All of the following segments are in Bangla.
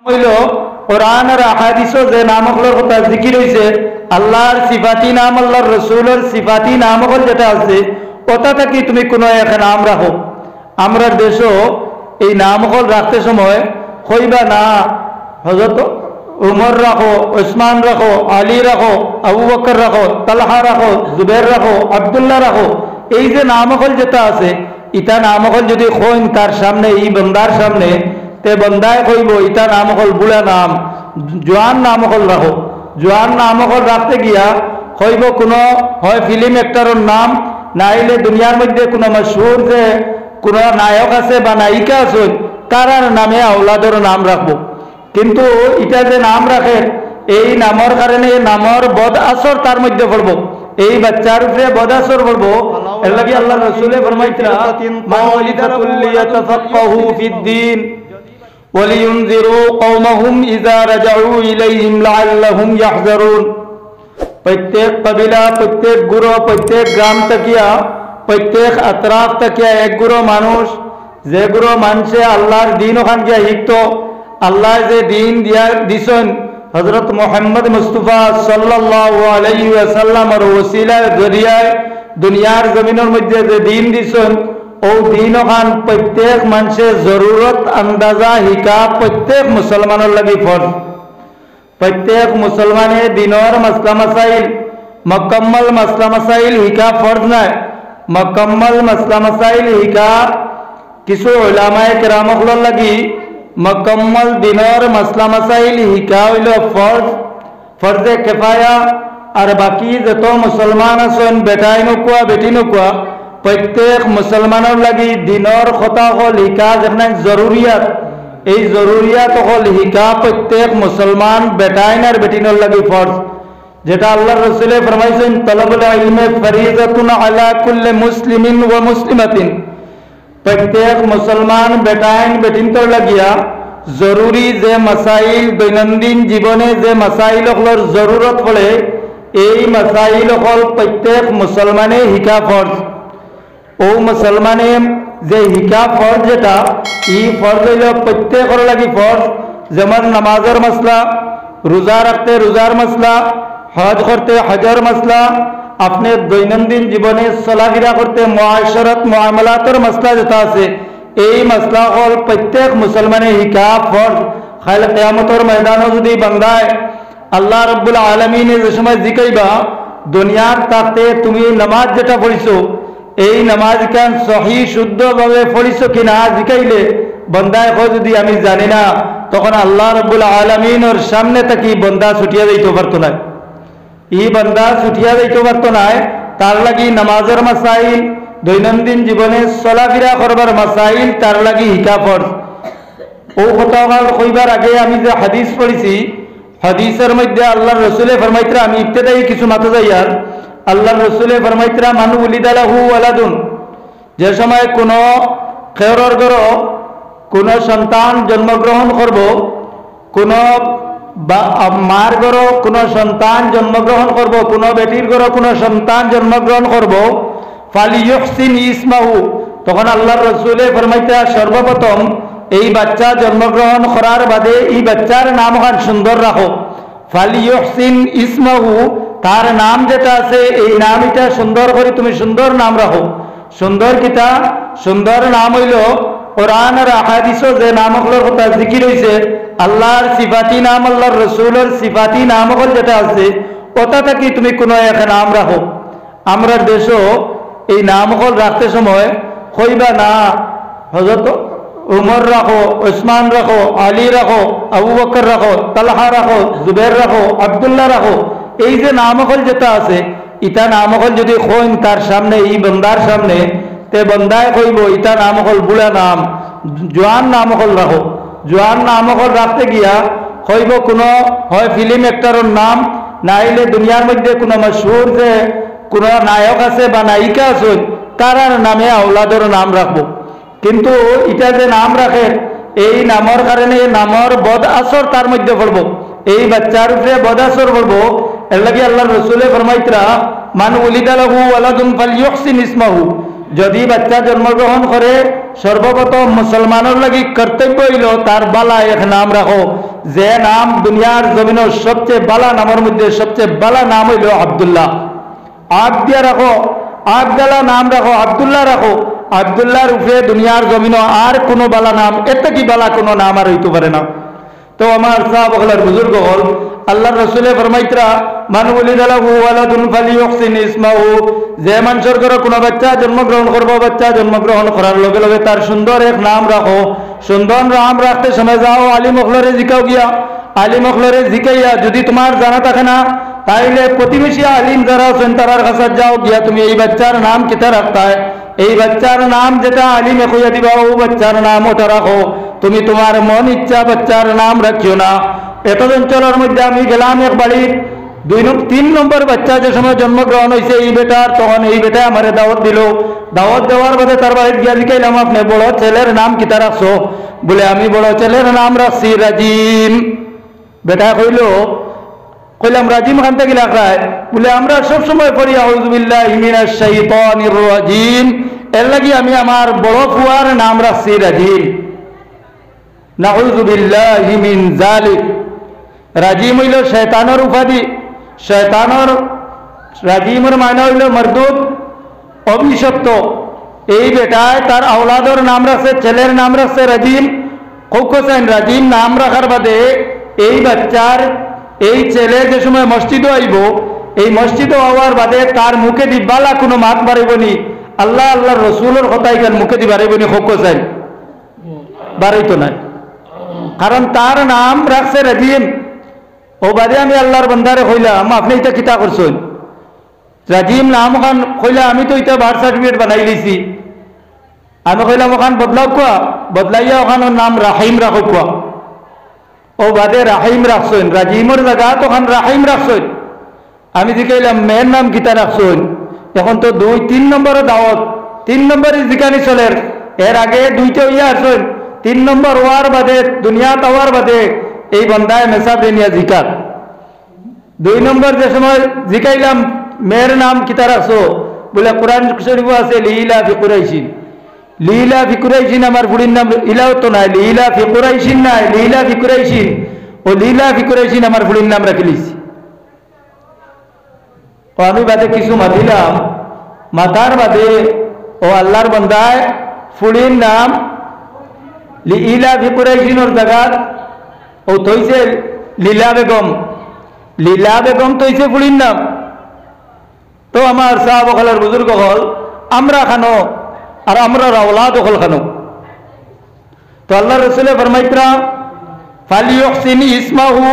হইল কোরআন আর আহাদিসও যে নামগুলোর কথা জিকির হয়েছে, আল্লাহর সিফাতি নাম, আল্লাহর রসুলের সিফাতি নামগুলো যেটা আছে ওটা থেকে তুমি কোনো এক নাম রাখো। আমরা দেশও এই নামগুলো রাখতে সময় কইবা না হযরত উমর রাখো, ওসমান রাখো, আলী রাখো, আবু বকর রাখো, তালহা রাখো, জুবের রাখো, আব্দুল্লাহ রাখো। এই যে নামগুলো যেটা আছে ইটা নামগুলো যদি কইন তার সামনে, এই বন্দার সামনে, তে বন্দায় কইব ইটা নাম হল বুড়া নাম, জোয়ান নাম হল রাখো। জোয়ান নাম হল রাখতে গিয়া কইব কোনো হয় ফিল্ম অ্যাক্টরের নাম, নাইলে দুনিয়ার মধ্যে কোনো মশহুর যে কোনো নায়ক আছে বা নায়িকা আছে তার নামে আওলাদের নাম রাখবো। কিন্তু এটা যে নাম রাখে এই নামর কারণে নামর বদ আসর তার মধ্যে পড়বো, এই বাচ্চার উপরে বদ আসর পড়বো। এর লাগি আল্লাহ রাসূলে ফরমাইতরা মান ওয়ালিদা কুল্লিয়াতাফাক্কাহু ফিদ্দীন ওয়ালিয়ুনযিরু কওমাহুম ইযা রাজাউ ইলাইহিম লাআল্লাহুম ইয়াহযারুন। প্রত্যেক কবিলা, প্রত্যেক গুরু, প্রত্যেক গ্রাম তকিয়া, প্রত্যেক আতরাফ তকিয়া এক গুরু মানুষ, যে গুরু মানুষে আল্লাহর দিন ওখান গিয়া শিখত, আল্লাহ যে দিন দিয়া দিছেন হযরত মুহাম্মদ মুস্তাফা সাল্লাল্লাহু আলাইহি ওয়াসাল্লামের ওসিলার জরিয়ায় দুনিয়ার জমিনের মধ্যে যে দিন দিছেন ও দিন ওখান প্রত্যেক মানুষের জরুরত আন্দাজা শিকা প্রত্যেক মুসলমানের লাগি ফরজ। প্রত্যেক মুসলমানে দিনের মাসলা মাসাইল, মুকম্মল মাসলা মাসাইল শিকা ফরজ নাই। মুকম্মল মাসলা মাসাইল শিকা কিছু উলামায়ে কেরামগুলোর লাগি মুকম্মল দিনের মাসলা মাসাইল শিকা হইল ফরজ, ফরজে কিফায়া। আর বাকি যত মুসলমান আছেন বেটাই নোকোয়া বেটি নোকোয়া প্রত্যেক মুসলমানের লাগি দিনের কথা হল শিকা যেখানে জরুরিয়াত, এই জরুরিয়াত হল শিকা প্রত্যেক মুসলমান বেটাইন আর বেটিনের লাগি ফরজ। যেটা আল্লাহ রাসূলে ফরমাইছেন তলবুল ইলমে ফরিজাতুন আলা কুল্লি মুসলিমিন ওয়া মুসলিমাতিন। প্রত্যেক মুসলমান বেটাইন বেটিনতর লাগিয়া জরুরি যে মাসাইল, দৈনন্দিন জীবনে যে মাসাইল হলর জরুরত পড়ে এই মাসাইল হল প্রত্যেক মুসলমানে শিকা ফরজ। ও মুসলমানে যে শিকা ফরজ যেটা এই ফরজ হইল প্রত্যেকের লাগি ফরজ। যেমন নামাজের মশলা, রোজা রাখতে রোজার মশলা, হজ করতে হজের মশলা, আপনি দৈনন্দিন জীবনে চলাফেরা করতে মুআশারাত মুআমালাতের মশলা যেটা আছে এই মশলা হল প্রত্যেক মুসলমানে শিকা ফরজ। খালি কিয়ামতের ময়দানে যদি বান্দায় আল্লাহ রাব্বুল আলামিনে যে সময় জিকাইবা দুনিয়ার তাতে তুমি নামাজ যেটা পড়িছো এই নামাজ কেন সহি শুদ্ধভাবে পড়িছো কিনা জিকাইলে বান্দায় কয় যদি আমি জানি না, তখন আল্লাহ রাব্বুল আলামিনের সামনে থাকি বান্দা ছুটিয়া যাইতে পারতো না। এই বান্দা ছুটিয়া যাইতে পারতো না, তার লাগি নামাজের মাসাইল, দৈনন্দিন জীবনে চলাফেরা করবার মাসাইল তার লাগি শিকা ফরজ। ও কথা কইবার আগে আমি যে হাদিস পড়িছি হাদিসের মধ্যে আল্লাহ রাসূলে ফরমাইতরা, আমি ইবতিদাই কিছু মাথা যাইয়ার, আল্লাহ রাসূলে ফরমাইতরা মান উলিদা লাহু ওয়ালাদুন, যে সময় কোনো খেয়রর ঘর কোনো সন্তান জন্মগ্রহণ করব, কোনো মার ঘর কোনো সন্তান জন্মগ্রহণ করব, কোনো বেটির ঘর কোনো সন্তান জন্মগ্রহণ করব, ফালিয়ুহসিন ইসমাহু, তখন আল্লাহ রাসূলে ফরমাইতরা সর্বপ্রথম এই বাচ্চা জন্মগ্রহণ করার বাদে এই বাচ্চার নাম ওখান সুন্দর রাখো। ফালিয়ুহসিন ইসমাহু, তার নাম যেটা আছে এই নাম এটা সুন্দর করে তুমি সুন্দর নাম রাখো। সুন্দর কিতা? সুন্দর নাম হইল কোরআন আর আহাদিসও যে নামগুলোর কথা জিকির হয়েছে, আল্লাহর সিফাতি নাম, আল্লাহর রসুলের সিফাতি নামগুলো যেটা আছে ওটা থেকে তুমি কোনো এক নাম রাখো। আমরা দেশও এই নামগুলো রাখতে সময় কইবা না হযরত উমর রাখো, ওসমান রাখো, আলী রাখো, আবু বকর রাখো, তালহা রাখো, জুবের রাখো, আব্দুল্লাহ রাখো। এই যে নামগুলো যেটা আছে ইটা নামগুলো যদি কইন তার সামনে, এই বন্দার সামনে, তে বন্দায় কইব ইটা নাম হল বুড়া নাম, জোয়ান নাম হল রাখো। জোয়ান নাম হল রাখতে গিয়া কইব কোনো হয় ফিল্ম অ্যাক্টরের নাম, নাইলে দুনিয়ার মধ্যে কোনো মশহুর যে কোনো নায়ক আছে বা নায়িকা আছে তার নামে আওলাদের নাম রাখবো। কিন্তু এটা যে নাম রাখে এই নামর কারণে নামর বদ আসর তার মধ্যে পড়বো, এই বাচ্চার উপরে বদ আসর পড়বো। এর লাগি আল্লাহ রাসূলে ফরমাইতরা মান উলিদা লাহু ওয়ালাদুন ফালিয়ুহসিন ইসমাহু, যদি বাচ্চা জন্মগ্রহণ করে সর্বপ্রথম মুসলমানের লাগি কর্তব্য হইল তার বালা এক নাম রাখো, যে নাম দুনিয়ার জমিনের সবচেয়ে বালা নামের মধ্যে সবচেয়ে বালা নাম হইল আব্দুল্লাহ। আব দিয়া রাখো, আবদাল্লাহ নাম রাখো, আব্দুল্লাহ রাখো। আব্দুল্লাহর উপরে দুনিয়ার জমিন আর কোনো বালা নাম, এত কি বালা কোনো নাম আর হইতে পারে না। তো আমার সাহাব হলার বুজুর্গ হল আল্লাহ রসুলে ফরমাইতরা মান উলিদা লাহু ওয়ালাদুন ফালিয়ুহসিন ইসমাহু, যে মানুষের ঘরে কোনো বাচ্চা জন্মগ্রহণ করবো, বাচ্চা জন্মগ্রহণ করার লগে লগে তার সুন্দর এক নাম রাখো। সুন্দর নাম রাখতে সময় যাও আলিম অখলরে জিকাও গিয়া, আলিম অখলরে জিকাইয়া যদি তোমার জানা থাকে না তাইলে প্রতিবেশী আলিম যারা আছেন তারার কাছে যাও গিয়া তুমি এই বাচ্চার নাম কিতা রাখতা হয়, এই বাচ্চার নাম যেটা আলিমে কইয়া দিবা ও বাচ্চার নাম ওটা রাখো। তুমি তোমার মন ইচ্ছা বাচ্চার নাম রাখিও না। এত অঞ্চলের মধ্যে আমি গেলাম এক বাড়ির 3 নম্বর বাচ্চা যে সময় জন্মগ্রহণ হয়েছে এই বেটার, তখন এই বেটা আমার দাওয়াত দিল। দাওয়াত দেওয়ার বাদে তার বাড়িতে গিয়া জিকাইলাম আপনি বড় ছেলের নাম কিতা রাখছো? বলে আমি বড় ছেলের নাম রাখছি রাজিম। বেটা কইলাম রাজিম খান থেকে লেখায়? বলে আমরা সবসময় পড়ি আউযু বিল্লাহি মিনাশ শাইতানির রাজিম, এর লাগি আমি আমার বড় ফুয়ার নাম রাখছি রাজিম। নাউযু বিল্লাহি মিন যালিক। রাজিম হইল শয়তানের উপাধি। শয়তানের রাজিমের মানে হইল মরদুদ, অভিশপ্ত। এই বেটায় তার আওলাদর নাম রাখছে, ছেলের নাম রাখছে রাজিম। হোসেন রাজিম নাম রাখার বাদে এই বাচ্চার এই ছেলে যে সময় মসজিদে আইব, এই মসজিদে হওয়ার বাদে তার মুখে দি বালা কোনো মাত বাড়িবনি, আল্লাহ আল্লাহ রসুলের কথা এখান মুখে দি বাড়িবনি। হোসেন বাড়াইতো নাই, কারণ তার নাম রাখছে রাজিম। ও বাদে আমি আল্লাহর বান্দারে কইলাম আপনি এটা কিতা করছেন? রাজিম নাম ওখান কইলা আমি তো এটা বার্থ সার্টিফিকেট বানাই লিছি। আমি কইলাম ওখান বদলাও কোয়া, বদলাইয়া ওখান নাম রাহিম রাখো কোয়া। ও বাদে রাহিম রাখছেন, রাজিমের জায়গা তখন রাহিম রাখছেন। আমি জিকাইলাম মেয়ের নাম কিতা রাখছেন? এখন তো 2-3 নম্বরের দাওয়াত, 3 নম্বরের জিকানি চলের। এর আগে 2টা ইয়া আসছেন, 3 নম্বর হওয়ার বাদে দুনিয়া হওয়ার বাদে এই বন্দায় মেসাব নিয়া জিকার। 2 নম্বর যে সময় জিকাইলাম মেয়ের নাম কিতা রাখছো? বলে কোরআন শরীফ আছে লিলা ফি কুরাইশিন। লীলা ফি কুরাইশিন আমার বুড়ির নাম ইলাও তো নাই, লীলা ফি কুরাইশিন নাই, লীলা ফি কুরাইশিন। ও লীলা ফি কুরাইশিন আমার বুড়ির নাম রাখিলিস। ও আমি বাদে কিছু মাতিলাম, মাতার বাদে ও আল্লাহর বান্দায় ফুড়ির নাম লীলা ফি কুরাইশিনের জায়গা ও তৈছে লীলা বেগম। লীলা বেগম তৈছে ফুড়ির নাম। তো আমার সাহাব হলের বুজুর্গ হল আমরা খানো আর আমরা আওলাদ হল খানো। তো আল্লাহ রসুলে ফরমাইতরা ফালিয়ুহসিন ইসমাহু,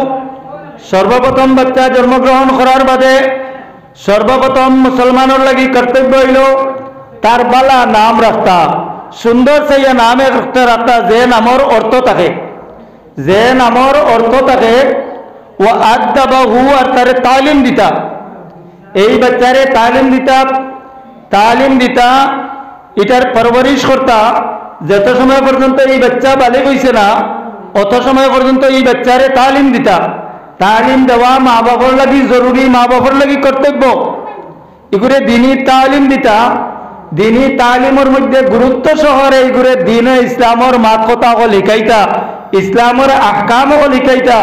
সর্বপ্রথম বাচ্চা জন্মগ্রহণ করার বাদে সর্বপ্রথম মুসলমানের লাগি কর্তব্য হইল তার বালা নাম রাখতা, সুন্দর সেই নামে রাখতা যে নামর অর্থ থাকে, যে নামর অর্থ থাকে। ও আদাবাহু আর তারে তালিম দিতা, এই বাচ্চারে তালিম দিতা, এটার পরবরিশ করতা। যত সময় পর্যন্ত এই বাচ্চা বালিগ হইছে না অত সময় পর্যন্ত এই বাচ্চারে তালিম দিতা। তালিম দেওয়া মা বাবার লাগি জরুরি, মা বাবার লাগি কর্তব্য। এগুলো দিনী তালিম দিতা। দিনী তালিমের মধ্যে গুরুত্ব সহরে এইগুলো দিন ইসলামর মাত কথা লিখাইতা, ইসলামর আহকাম লিখাইতা।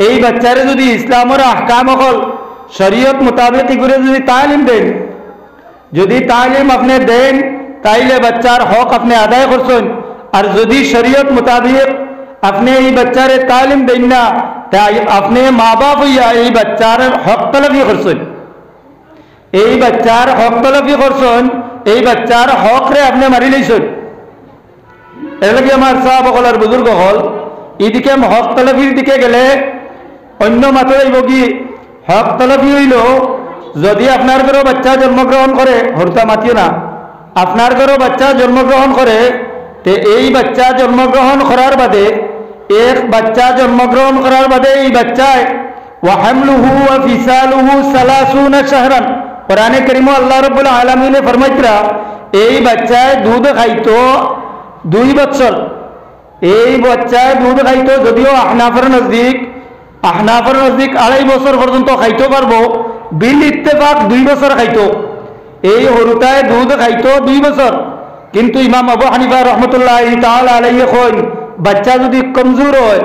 এই বাচ্চারে যদি ইসলামর আহকাম শরীয়ত মোতাবেক এগুলো যদি তালিম দেন, যদি তালিম আপনি দেন তাইলে বাচ্চার হক আপনি আদায় করছেন। আর যদি শরীয়ত মোতাবেক আপনি এই বাচ্চারে তালিম দেন না তাই আপনি মা বাপ হইয়া এই বাচ্চার হক তলবি করছেন, এই বাচ্চার হক তলবি করছেন, এই বাচ্চার হক রে আপনি মারি লইছেন। এর লাগে আমার সাহাব হল বুজুর্গ হল এদিকে হক তলবির দিকে গেলে অন্য মাত্রাই বগি। হক তলবি হইল যদি আপনার ঘরেও বাচ্চা জন্মগ্রহণ করে, হরতা মাতিও না, আপনার ঘরেও বাচ্চা জন্মগ্রহণ করে, তে এই বাচ্চা জন্মগ্রহণ করার বাদে এক বাচ্চা জন্মগ্রহণ করার বাদে এই বাচ্চায় ওয়াহামলুহু ওয়া ফিসালুহু 30 শাহরান। কোরআনে কারীমে আল্লাহ রাব্বুল আলামিনে ফরমাইতরা এই বাচ্চায় দুধ খাইতো 2 বছর। এই বাচ্চায় দুধ খাইতো, যদিও আহনাফের নজদিক 2.5 বছর পর্যন্ত খাইতে পারবো, বিল ইত্তেফাক 2 বছর খাইতো। এই হরুতায় দুধ খাইতো 2 বছর। কিন্তু ইমাম আবু হানিফা রহমতুল্লাহ তাআলা আলাইহি কইন বাচ্চা যদি কমজোর হয়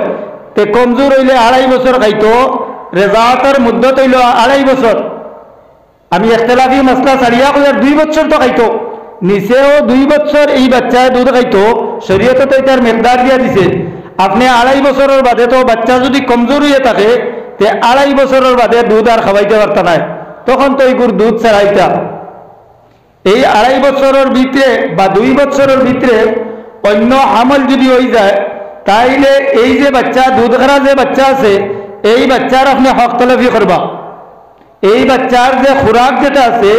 তে কমজোর হইলে 2.5 বছর খাইতো, রেজাতের মুদ্দত হইল 2.5 বছর। আমি ইখতিলাফি মাসলা ছাড়িয়া কই 2 বছর তো খাইতো, নিচেও 2 বছর এই বাচ্চায় দুধ খাইতো। শরীয়তে তো এটার মেকদার দিয়া দিছে। আপনি 2.5 বছরের বাদে তো বাচ্চা যদি কমজোর হয়ে থাকে তে 2.5 বছরের বাদে দুধ আর খাওয়াইতে পারতা নাই, তখন তো এইগুর দুধ ছাড়াইতা। এই 2.5 বছরের ভিতরে বা 2 বছরের ভিতরে অন্য আমল যদি হয়ে যায়, তাইলে এই যে বাচ্চা দুধ খারা যে বাচ্চা আছে, এই বাচ্চার আপনি হক তলবি করবা। এই বাচ্চার যে খুরাক যেটা আছে,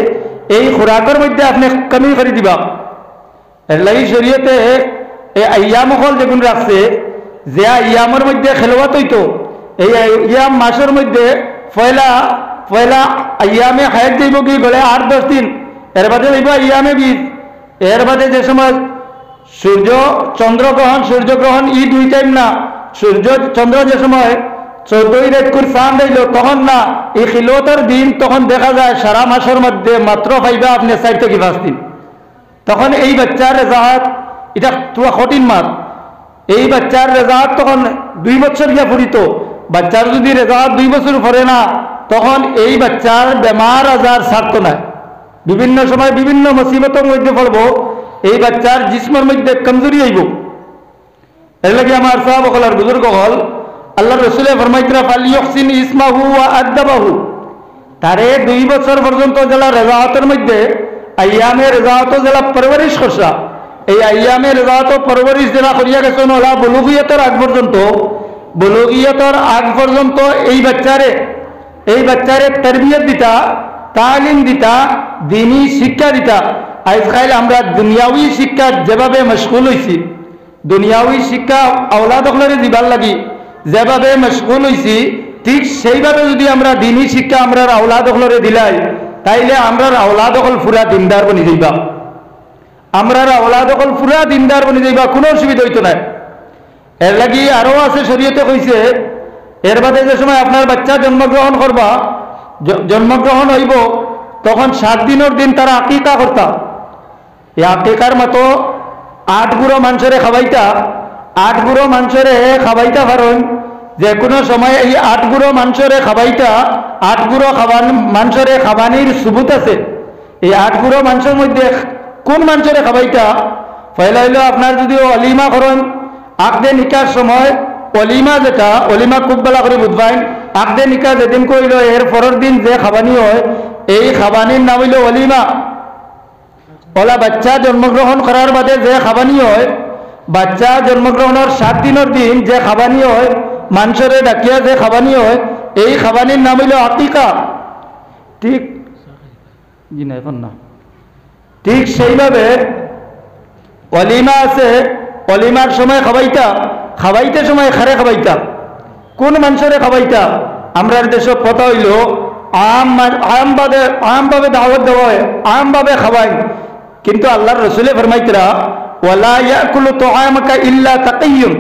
এই খুরাকের মধ্যে আপনি কমি করে দিবা। এর লাগি শরীয়তে এই আইয়াম হল যেগুলো রাখছে, যে আইয়ামের মধ্যে খেলোয়াত হইতো, এই আইয়াম মাসের মধ্যে পয়লা আইয়ামে হায়াত যাইব কি বলে 8-10 দিন, এর বাদে যাইব আইয়ামে 20। এর বাদে যে সময় সূর্যগ্রহণ ই 2 টাইম না, চন্দ্র যে সময় 14 রেতকুর চাঁদ হইল তখন না, এই খিলতের দিন তখন দেখা যায় সারা মাসের মধ্যে মাত্র পাইবা আপনি 4 থেকে 5 দিন। তখন এই বাচ্চার রেজাহাত, এটা পুরো কঠিন মাস, এই বাচ্চার রেজাহাত তখন 2 বছর গিয়া ফুরিত। বাচ্চার যদি রেজাহাত 2 বছর পরে না, তখন এই বাচ্চার বেমার আজার ছাড়তো না, বিভিন্ন সময় বিভিন্ন মুসিবতের মধ্যে পড়বো, এই বাচ্চার জিসমের মধ্যে কমজোরি হইব। এর লাগে আমার সাহাবা হল আর বুজুর্গ হল আল্লাহ রসুলে ফরমাইতরা ফালিয়হসিন ইসমাহু ওয়া আদবাহু, তারে 2 বছর পর্যন্ত যারা রেজাহাতের মধ্যে আইয়ামে রেজাহাত যারা পরবরিশ করছা, এই আইয়ামে রেজাহাত পরবরিশ যারা করিয়া গেছেন ওলা বুলুগিয়তের আগ পর্যন্ত এই বাচ্চারে তরবিয়ত দিতা, তালিম দিতা, দিনী শিক্ষা দিতা। আজকাল আমরা দুনিয়াবী শিক্ষা যেভাবে মশগুল হয়েছি, দুনিয়াবী শিক্ষা আওলাদ হলরে দিবার লাগি যেভাবে মশগুল হয়েছি, ঠিক সেইভাবে যদি আমরা দিনী শিক্ষা আমরা আওলাদ হলরে দিলাই, তাইলে আমরা আওলাদ হল পুরা দিনদার বনি যাইবা। আমরা আওলাদ হল পুরা দিনদার বনি যাইবা, কোনো অসুবিধা হইতো না। এর লাগি আরো আছে শরীয়তে কইছে, এর বাদে যে সময় আপনার বাচ্চা জন্মগ্রহণ হইব তখন 7 দিনের দিন তারা আকিকা করতা। এই আকিকার মতো 8 গুঁড়ো মানুষরে খাবাইতা পারেন, যে কোনো সময় এই 8 গুঁড়ো মানুষরে খাবাইতা, 8 গুঁড়ো মানুষরে খাবানির সুবুত আছে। এই 8 গুঁড়ো মানুষের মধ্যে কোন মানুষরে খাবাইতা, পয়লা হইল আপনার যদি অলিমা করেন, আকদে নিকার সময় অলিমা, যেটা অলিমা খুব বেলা করে বুঝবাইন, আকদে নিকা যেদিন কইল এর পরের দিন যে খাবানি হয়, এই খাবানির নাম হইল অলিমা। ওলা বাচ্চা জন্মগ্রহণ করার বাদে যে খাবানি হয়, বাচ্চা জন্মগ্রহণের 7 দিনের দিন যে খাবানি হয়, মানুষরে ডাকিয়া যে খাবানি হয়, এই খাবানির নাম হইল আকিকা। ঠিক জি না, এখন না, ঠিক সেইভাবে অলিমা আছে, অলিমার সময় খাবাইতে সময় খারে খাবাইতা, কোন মানুষরে খাবাইতা, আমরা দেশ কথা হইল আমভাবে দাওয়াত দেওয়া হয়, আমভাবে খাওয়াই। কিন্তু আল্লাহর রসুলে ফরমাইতরা ওয়ালা ইয়াকুলু তুআমাকা ইল্লা তাকিয়্যুন,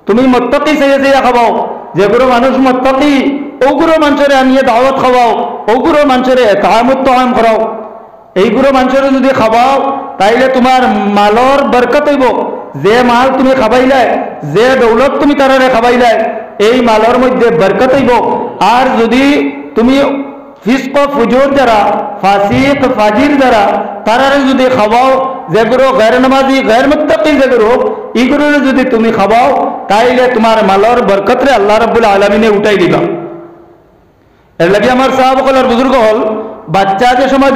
তুমি মুত্তাকি চাইয়া খাওয়াও, যেগুলো মানুষ মুত্তাকি ওগুলো মানুষরে আনিয়ে দাওয়াত খাওয়াও, ওগুলো মানুষরে তাআমুত তুআম করাও। এইগুলো মানুষরে যদি খাওয়াও তাইলে তোমার মালর বরকত হইব। যে মাল তুমি খাবাইলাই, যে দৌলত তুমি তারারে খাবাইলাই, এই মালর মধ্যে বরকত হইব। আর যদি তুমি ফিস্ক ফুজুর যারা, ফাসিক ফাজির যারা, তারারে যদি খাওয়াও, যেগুলো গैर নামাজি গैर মুত্তাকি যেগুলো, এইগুলো যদি তুমি খাওয়াও, তাইলে তোমার মালর বরকতরে আল্লাহ রাব্বুল আলামিনে উঠাই দিবা। এর লাগি আমার সাহাবা আর বুজুর্গ হল, বাচ্চা যে সময়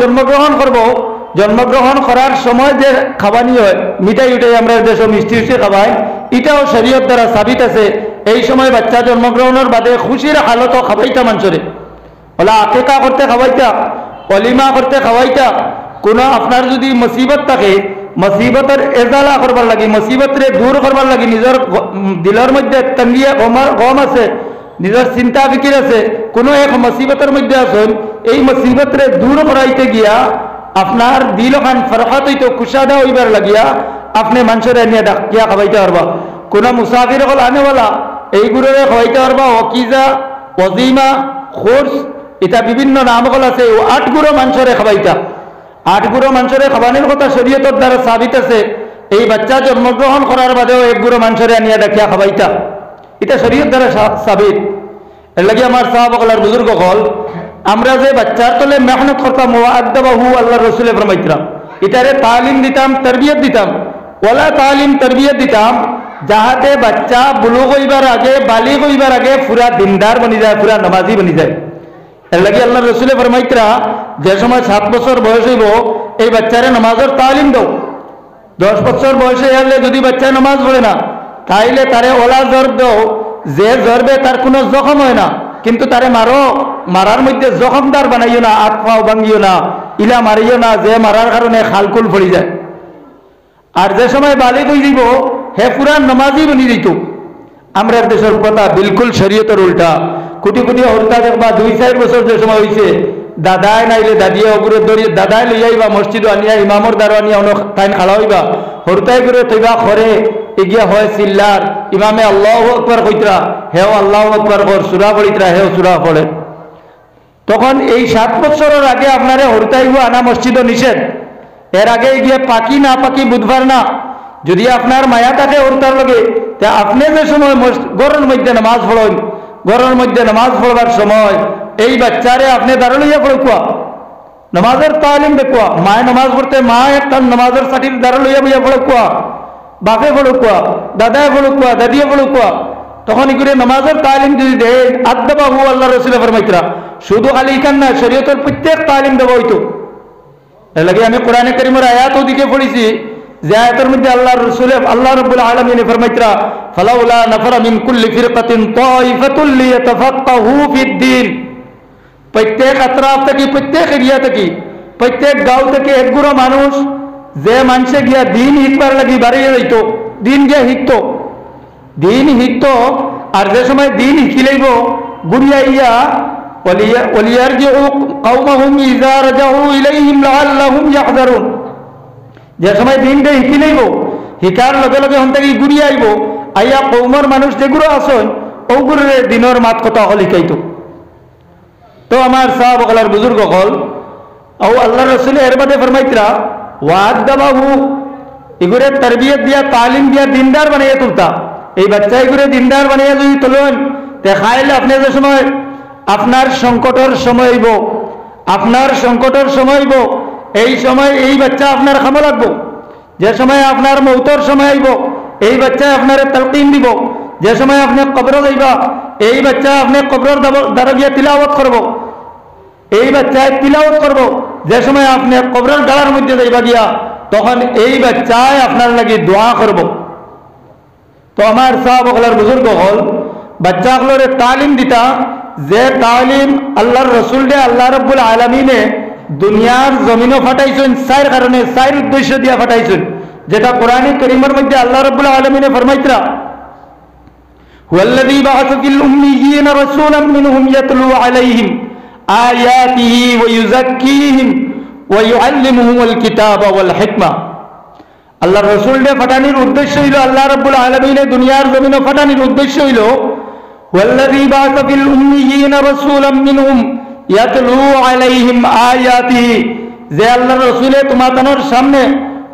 জন্মগ্রহণ করার সময় যে খাবানি হয়, মিঠাই উঠাই আমরা যেসব মিষ্টি খাওয়াই, এটাও শরীয়ত দ্বারা সাবিত আছে। এই সময় বাচ্চা জন্মগ্রহণের বাদে খুশির হালত খাবাইতা মানুষরে, ওলা আকিকা করতে খাওয়াইতা, অলিমা করতে খাওয়াইতা। কোনো আপনার যদি মুসিবত থাকে, মুসিবতের এজালা করবার লাগি, মুসিবতরে দূর করবার লাগি, নিজের দিলের মধ্যে তঙ্গিয়া গম আছে, নিজের চিন্তা ফিকির আছে, কোনো এক মুসিবতের মধ্যে আছেন, এই মুসিবতরে দূর করাইতে গিয়া আপনার দিল খান ফরহাত হইতো, কুশাদা হইবার লাগিয়া আপনি মানুষের এনে ডাকিয়া খাওয়াইতে পারবা। কোনো মুসাফির হল আনেওয়ালা, এইগুলোরে খাওয়াইতে পারবা। ওকিজা, ওজিমা, খোর্স, এটা বিভিন্ন নাম হল আছে। 8 গুঁড়ো মানুষরে খাওয়াইতা, 8 গুঁড়ো মানুষরে খাওয়ানোর কথা শরীয়তের দ্বারা সাবিত আছে। এই বাচ্চা জন্মগ্রহণ করার বাদেও 1 গুঁড়ো মানুষরে আনিয়া ডাকিয়া খাওয়াইতা, এটা শরীয়ত দ্বারা সাবিত। এর লাগে আমার সাহাবাগলার বুজুর্গ হল আমরা যে বাচ্চার তলে মেহনত করতাম ওয়াদ্দাবাহু আল্লাহর রাসূলে ফরমাইতরা এটারে তালিম দিতাম, তরবিয়ত দিতাম, ওয়ালা তালিম তরবিয়ত দিতাম যাহাতে বাচ্চা বুলুগ হইবার আগে, বালিগ হইবার আগে পুরা দিনদার বনি যায়, পুরা নামাজি বনি যায়। এর লাগে আল্লাহর রাসূলে ফরমাইতরা যে সময় 7 বছর বয়স হইব এই বাচ্চারে নামাজের তালিম দাও। 10 বছর বয়সে হলে যদি বাচ্চা নামাজ পড়ে না তাইলে তারে ওলা জরব দাও, যে জরবে তার কোনো জখম হয় না, কিন্তু তারে মারো, মারার মধ্যে জখমদার বানাইও না, হাত পাও ভাঙিও না, ইলা মারিও না যে মারার কারণে খালকুল পড়ি যায়। আর যে সময় বালিগ হয়ে দিব হে পুরা নামাজি বনি দিত। আমরা দেশের কথা বিলকুল শরীয়তের উল্টা। কোটি কোটি হত্যা দেখবা 2-4 বছর যে সময় হয়েছে দাদায় নাইলে দাদিয়ে অগুরে দরিয়ে দাদায় লই আইবা মসজিদ আনিয়া ইমামর দ্বারা আনিয়া অনেক টাইম খাড়া হইবা হরতাই করে তৈবা খরে এগিয়া হয় চিল্লার ইমামে আল্লাহু আকবার কইতরা হেও আল্লাহু আকবার কর সূরা পড়িতরা হেও সূরা পড়ে। তখন এই 7 বছরের আগে আপনারে হরতাইব আনা মসজিদ নিষেধ। এর আগে গিয়ে পাকি না পাকি বুধবার না, যদি আপনার মায়া থাকে হরতার লগে তা আপনি যে সময় গরমের মধ্যে নামাজ পড়েন, গরমের মধ্যে নামাজ পড়বার সময় এই বাচ্চারে আপনি দাঁড়া লইয়া পড়ুয়া নামাজের তালিম দেখুয়া। মায় নামাজ পড়তে মা একটা নামাজের সাথীর দাঁড়া লইয়া বইয়া পড়ুয়া, বাপে পড়ুয়া, দাদায় পড়ুয়া, দাদিয়ে পড়ুয়া। তখন এগুলো নামাজের তালিম যদি দেয় আদ্দাবাহু আল্লাহ রাসূল ফরমাইতরা শুধু খালি ইখান না শরীয়তের প্রত্যেক তালিম দেব হইতো। এর লাগে আমি কোরআনে কারীমের আয়াত ওদিকে পড়েছি যে আয়াতের মধ্যে আল্লাহর রাসূল আল্লাহ রাব্বুল আলামিন ফরমাইতরা ফালাউলা নাফারা মিন কুল্লি ফিরকাতিন তাইফাতুল লিয়াতাফাক্কাহু ফিদ্দীন। প্রত্যেক আত্রাফ থেকে, প্রত্যেক এরিয়া থেকে, প্রত্যেক গাঁও থেকে একগুলো মানুষ যে মানুষে গিয়া দিন শিখবার লাগি বাড়িয়ে যাইতো, দিন গিয়া শিখতো, দিন শিখতো। আর যে সময় দিন শিখিলেইব গুড়িয়া ইয়া ওলিয়ারজিউ কওমাহুম ইযা রাজাউ ইলাইহিম লাআল্লাহুম ইয়াহযারুন। যে সময় দিনটা শিখিলেইব শিকার লগে লগে হন থেকে গুড়িয়া আইব আইয়া কৌমর মানুষ যেগুলো আসন ওগুলোরে দিনের মাত কথা হল শিখাইতো। তো আমার সাহাবাগলার বুজুর্গ হল ও আল্লাহ রাসূল এর বাদে ফরমাইতরা ওয়াদ্দাবাহু এগুলো তরবিয়ত দিয়া তালিম দিয়া দিনদার বানাইয়া তুলতা। এই বাচ্চা এগুলো দিনদার বানাইয়া যদি তোলেন দেখাইলে আপনি যে সময় আপনার সংকটের সময় হইব, আপনার সংকটের সময় হইব, এই সময় এই বাচ্চা আপনার কামে লাগবো। যে সময় আপনার মৌতর সময় হইব এই বাচ্চা আপনার তালকিন দিব। যে সময় আপনি কবর যাইবা এই বাচ্চা আপনি কবরের দ্বারা গিয়ে তিলাওয়াত করব, এই বাচ্চায় তিলাওয়াত করব। যে সময় আপনি কবরের গাড়ার মধ্যে যাইবা গিয়া তখন এই বাচ্চায় আপনার লাগি দোয়া করব। তো আমার সাহাবাগলার বুজুর্গ হল বাচ্চাগুলোরে তালিম দিতা, যে তালিম আল্লাহর রাসূল দে আল্লাহ রাব্বুল আলামিনে দুনিয়ার জমিনও ফাটাইছেন 4 কারণে, 4 উদ্দেশ্য দিয়া ফাটাইছেন, যেটা কোরআনে কারীমের মধ্যে আল্লাহ রাব্বুল আলামিনে ফরমাইতরা হুয়াল্লাযী বাআসা ফিল উম্মিয়্যিনা রাসূলাম মিনহুম ইয়াতলু আলাইহিম আয়াতিহি ওয়া ইউযাক্কিহিম ওয়া ইউআল্লিমুহুমুল কিতাবা ওয়াল হিকমা। আল্লাহর রাসূল দে ফাটানির উদ্দেশ্য হইল আল্লাহ রাব্বুল আলামিনে দুনিয়ার জমিনও ফাটানির উদ্দেশ্য হইল হুয়াল্লাযী বাআসা ফিল উম্মিয়্যিনা রাসূলাম মিনহুম ইয়াতলু আলাইহিম আয়াতিহি, যে আল্লাহর রাসূলে তোমাদের সামনে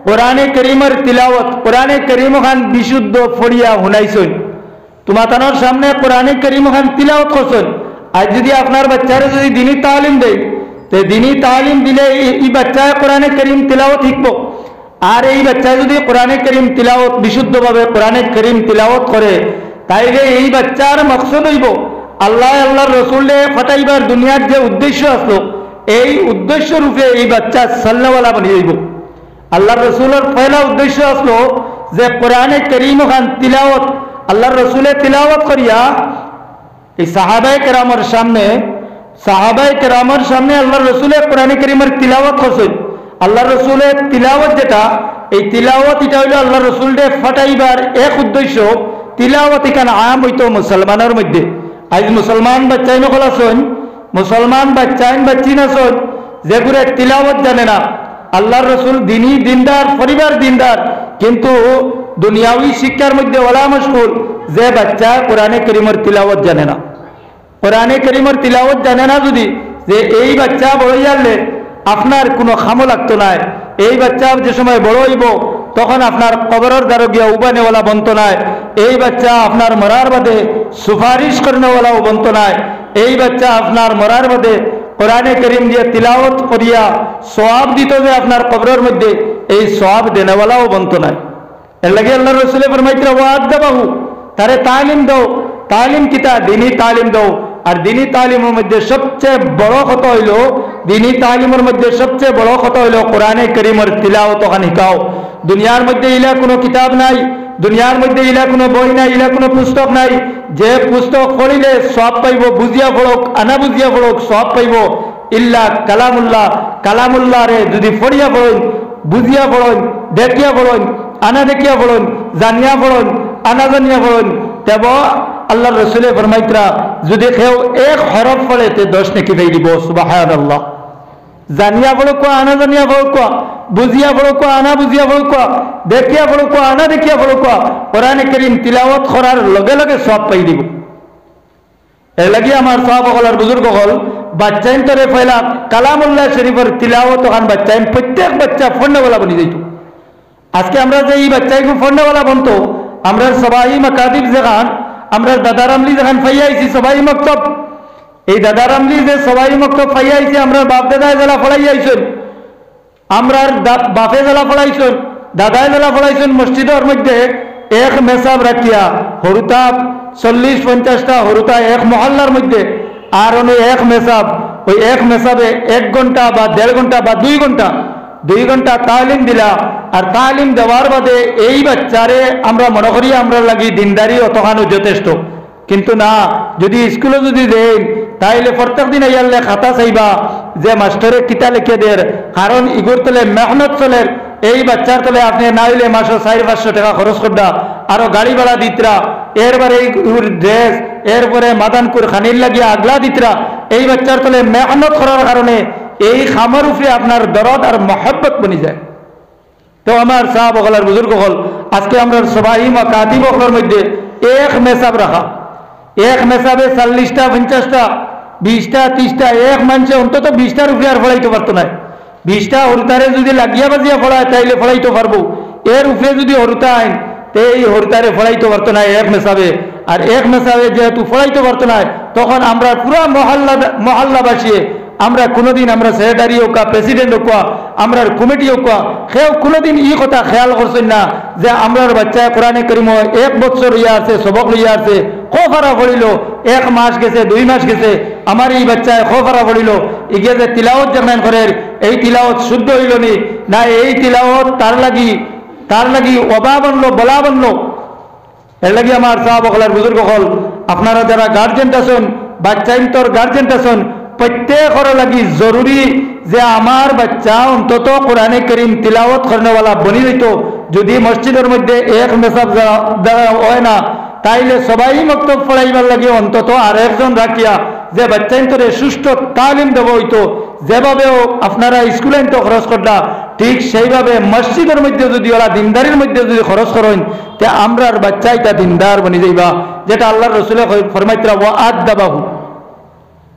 কোরআনে কারীমের তিলাওয়াত, কোরআনে কারীম খান বিশুদ্ধ পড়িয়া শুনাইছেন, তোমাদের সামনে কোরআনে কারীম খান তিলাওয়াত করছেন। আজ যদি আপনার বাচ্চারে যদি দ্বীনি তালিম দেয় তো দ্বীনি তালিম দিলে এই বাচ্চা কোরআনে কারীম তিলাওয়াত শিখব। আর এই বাচ্চা যদি কোরআনে কারীম তিলাওয়াত বিশুদ্ধভাবে কোরআনে কারীম তিলাওয়াত করে তাইলে এই বাচ্চার মকসদ হইব আল্লাহ আল্লাহর রাসূলে ফাটাইবার দুনিয়ার যে উদ্দেশ্য আসলো এই উদ্দেশ্য রূপে এই বাচ্চা সাল্লাওয়ালা বনি যাইব। আল্লাহর রাসূলের পয়লা উদ্দেশ্য আসলো যে কোরআনে কারীম খান তিলাওয়াত আল্লাহর রাসূলে তিলাওয়াত করিয়া এই সাহাবায়ে কেরামের সামনে আল্লাহর রাসূলে কোরআনে কারীমের তিলাওয়াত করছেন। আল্লাহর রাসূলের তিলাওয়াত যেটা এই তিলাওয়াত এটা হইল আল্লাহর রাসূলকে ফাটাইবার এক উদ্দেশ্য। তিলাওয়াত এখানে আম হইতো মুসলমানের মধ্যে। আজ মুসলমান বাচ্চাই নকল আসন, মুসলমান বাচ্চাইন বাচ্চিন আসন যেগুলো তিলাওয়াত জানে না। আল্লাহর রাসূল দিনী দিনদার, পরিবার দিনদার, কিন্তু দুনিয়াবী শিক্ষার মধ্যে ওলা মশগুল, যে বাচ্চা কোরআনে কারীমের তিলাওয়াত জানে না। কোরআনে কারীমের তিলাওয়াত জানে না যদি, যে এই বাচ্চা বড় জানলে আপনার কোনো খামো লাগতো না। এই বাচ্চা যে সময় বড় হইব তখন আপনার কবরের দ্বারা গিয়া উবানেওয়ালা বন্ত নাই। এই বাচ্চা আপনার মরার বাদে সুপারিশ করেনেওয়ালাও বন্ত নাই। এই বাচ্চা আপনার মরার বাদে কোরআনে করিম দিয়ে তিলাওয়াত করিয়া সওয়াব দিত যে আপনার কবরের মধ্যে, এই সওয়াব দেনেওয়ালাও বন্ত নাই। এর লাগে আল্লাহ রাসূল ফরমাইতরা ওয়াদাবাহু, তারে তালিম দাও। তালিম কিতা? দিনী তালিম দাও। আর দিনী তালিমের মধ্যে সবচেয়ে বড় কথা হইল, দিনী তালিমের মধ্যে সবচেয়ে বড় কথা হইল কোরআনে করিমের তিলাওয়াত ওখানে শিখাও। দুনিয়ার মধ্যে ইলা কোনো কিতাব নাই, দুনিয়ার মধ্যে ইলা কোনো বই নাই, ইলা কোনো পুস্তক নাই। যে পুস্তক পড়িলে সব পাইব, বুঝিয়া পড়ক আনা বুঝিয়া পড়ক সব পাইব, ইল্লা কালামুল্লাহ। কালামুল্লাহ রে যদি পড়িয়া পড়েন, বুঝিয়া পড়েন, দেখিয়া পড়েন, আনা দেখিয়া পড়েন, জানিয়া পড়েন, আনা জানিয়া পড়েন, তেব আল্লাহ রসুলের ফরমাইতরা যদি কেউ এক হরফ পড়ে তে 10 নেকি পাই দিব। সুবহানাল্লাহ। জানিয়া পড়ো কোয়া, আনা জানিয়া পড়ো কোয়া, বুঝিয়া পড়ো কোয়া, আনা বুঝিয়া পড়ো কোয়া, দেখিয়া পড়ো কোয়া, আনা দেখিয়া পড়ো কোয়া, কোরআনে কারীম তিলাওয়াত করার লগে লগে সব পাই দিব। এর লাগি আমার সাহাবাগণ আর বুজুর্গগণ বাচ্চাইন তরে ফেলা কালামুল্লাহ শরীফের তিলাওয়াত ওখান বাচ্চাইন প্রত্যেক বাচ্চা ফন্ডাওয়ালা বনি যাইত। আজকে আমরা যে এই বাচ্চাইকে ফন্ডাওয়ালা বনতো, আমরা সবাই মাকাদিব যেখান, আমরা দাদারামলি যেখান ফাইয়া আইছি সবাই মক্তব, এই দাদারামলি যে সবাই মক্তব ফাইয়া আইছি, আমরা বাপ দাদায় জেলা ফলাই আইছেন, আমরা বাপে জেলা ফলাইছেন, দাদায় জেলা ফলাইছেন। মসজিদের মধ্যে এক মেসাব রাখিয়া হরুতা 40-50টা হরুতা এক মহল্লার মধ্যে, আর এক মেসাব, ওই এক মেসাবে 1 ঘন্টা বা 1.5 ঘন্টা বা 2 ঘন্টা তালিম দিলা। আর তালিম দেওয়ার বাদে এই বাচ্চারে আমরা মনে করি আমরা লাগি দিনদারি অতখানো যথেষ্ট, কিন্তু না। যদি স্কুলে যদি দেন তাইলে প্রত্যেক দিন আইয়ালে খাতা চাইবা যে মাস্টারে কিতা লিখে দের, কারণ ইগুর তলে মেহনত চলে। এই বাচ্চার তলে আপনি না হইলে মাসে 400-500 টাকা খরচ করবা, আরো গাড়ি ভাড়া দিতরা, এরপরে ইগুর ড্রেস, এরপরে মাদানকুর খানির লাগিয়ে আগলা দিতরা। এই বাচ্চার তলে মেহনত করার কারণে এই খামার উপরে আপনার দরদ আর মহব্বত বনি যায়। তো আমার সাহাবাগণ আর বুজুর্গগণ, আজকে আমরা সবাই মাকাতিবগণের মধ্যে এক মেসাব রাখা, এক মেসাবে 40টা 50টা 20টা 30টা এক মানুষে অন্তত 20টার উপরে আর ফলাইতে পারতো না। 20টা হরুতারে যদি লাগিয়া বাজিয়া ফলায় তাইলে ফলাইতে পারবো, এর উপরে যদি হরুতা আইন তে এই হরুতারে ফলাইতে পারতো না এক মেসাবে। আর এক মেসাবে যেহেতু ফলাইতে পারতো না, তখন আমরা পুরা মহল্লাবাসী আমরা কোনোদিন আমরা সেক্রেটারি হোক, প্রেসিডেন্ট হোক, আমরা কমিটি হোক, সেও কোনোদিন ই কথা খেয়াল করছেন না যে আমরার বাচ্চায় কোরআনে কারীম 1 বছর লইয়া আছে, সবক লইয়া আছে, খোফারা পড়িল, 1 মাস গেছে, 2 মাস গেছে, আমার এই বাচ্চায় খোফারা পড়িল, ইগে যে তিলাওয়াত যেমন করে এই তিলাওয়াত শুদ্ধ হইল নি না, এই তিলাওয়াত তার লাগি অভাব আনলো, বলা বানলো। এর লাগি আমার সাহাবাগণ আর বুজুর্গগণ, আপনারা যারা গার্জেন্ট আছেন, বাচ্চাইন্তর গার্জেন্ট আছেন, প্রত্যেকের লাগি জরুরি যে আমার বাচ্চা অন্তত কোরআনে কারীম তিলাওয়াত করেনেওয়ালা বনি যেত। যদি মসজিদের মধ্যে এক মেসাব হয় না, তাইলে সবাই মক্তব পড়াইবার লাগে অন্তত আর একজন রাখিয়া যে বাচ্চাইন্তরে সুষ্ঠু তালিম দেব হইতো। যেভাবেও আপনারা স্কুলে তো খরচ করলা, ঠিক সেইভাবে মসজিদের মধ্যে যদি ওরা দিনদারির মধ্যে যদি খরচ করেন, তে আমরার বাচ্চাইটা দিনদার বনি যাইবা, যেটা আল্লাহর রাসূল ফরমাইতরা ওয়া আদাবাহু।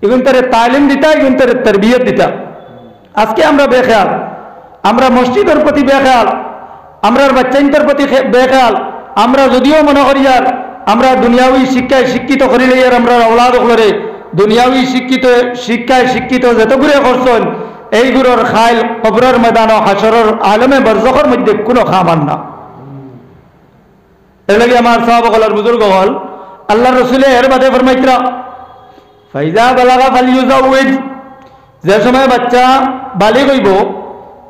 এগুন তারে তালিম দিতা, এগুন তারে তরবিয়ত দিতা। আজকে আমরা বেখেয়াল, আমরা মসজিদের প্রতি বেখেয়াল, আমরার বাচ্চাইন্তর প্রতি বেখেয়াল। আমরা যদিও মনে করি আর আমরা দুনিয়াবী শিক্ষায় শিক্ষিত করিলে আর আমরা ওলাদ করে দুনিয়াবী শিক্ষায় শিক্ষিত যতগুলো করছেন, এইগুলোর খাইল কবরের ময়দান ও হাসরের আলমে বরজখের মধ্যে কোনো খামান না। এর লাগে আমার সাহাবাগণ আর বুজুর্গগণ, আল্লাহর রাসূল এর বাদে ফরমাইতরা ফাইজা বালাগা ফালিয়ুজাউজ, যে সময় বাচ্চা বালিগ হইব,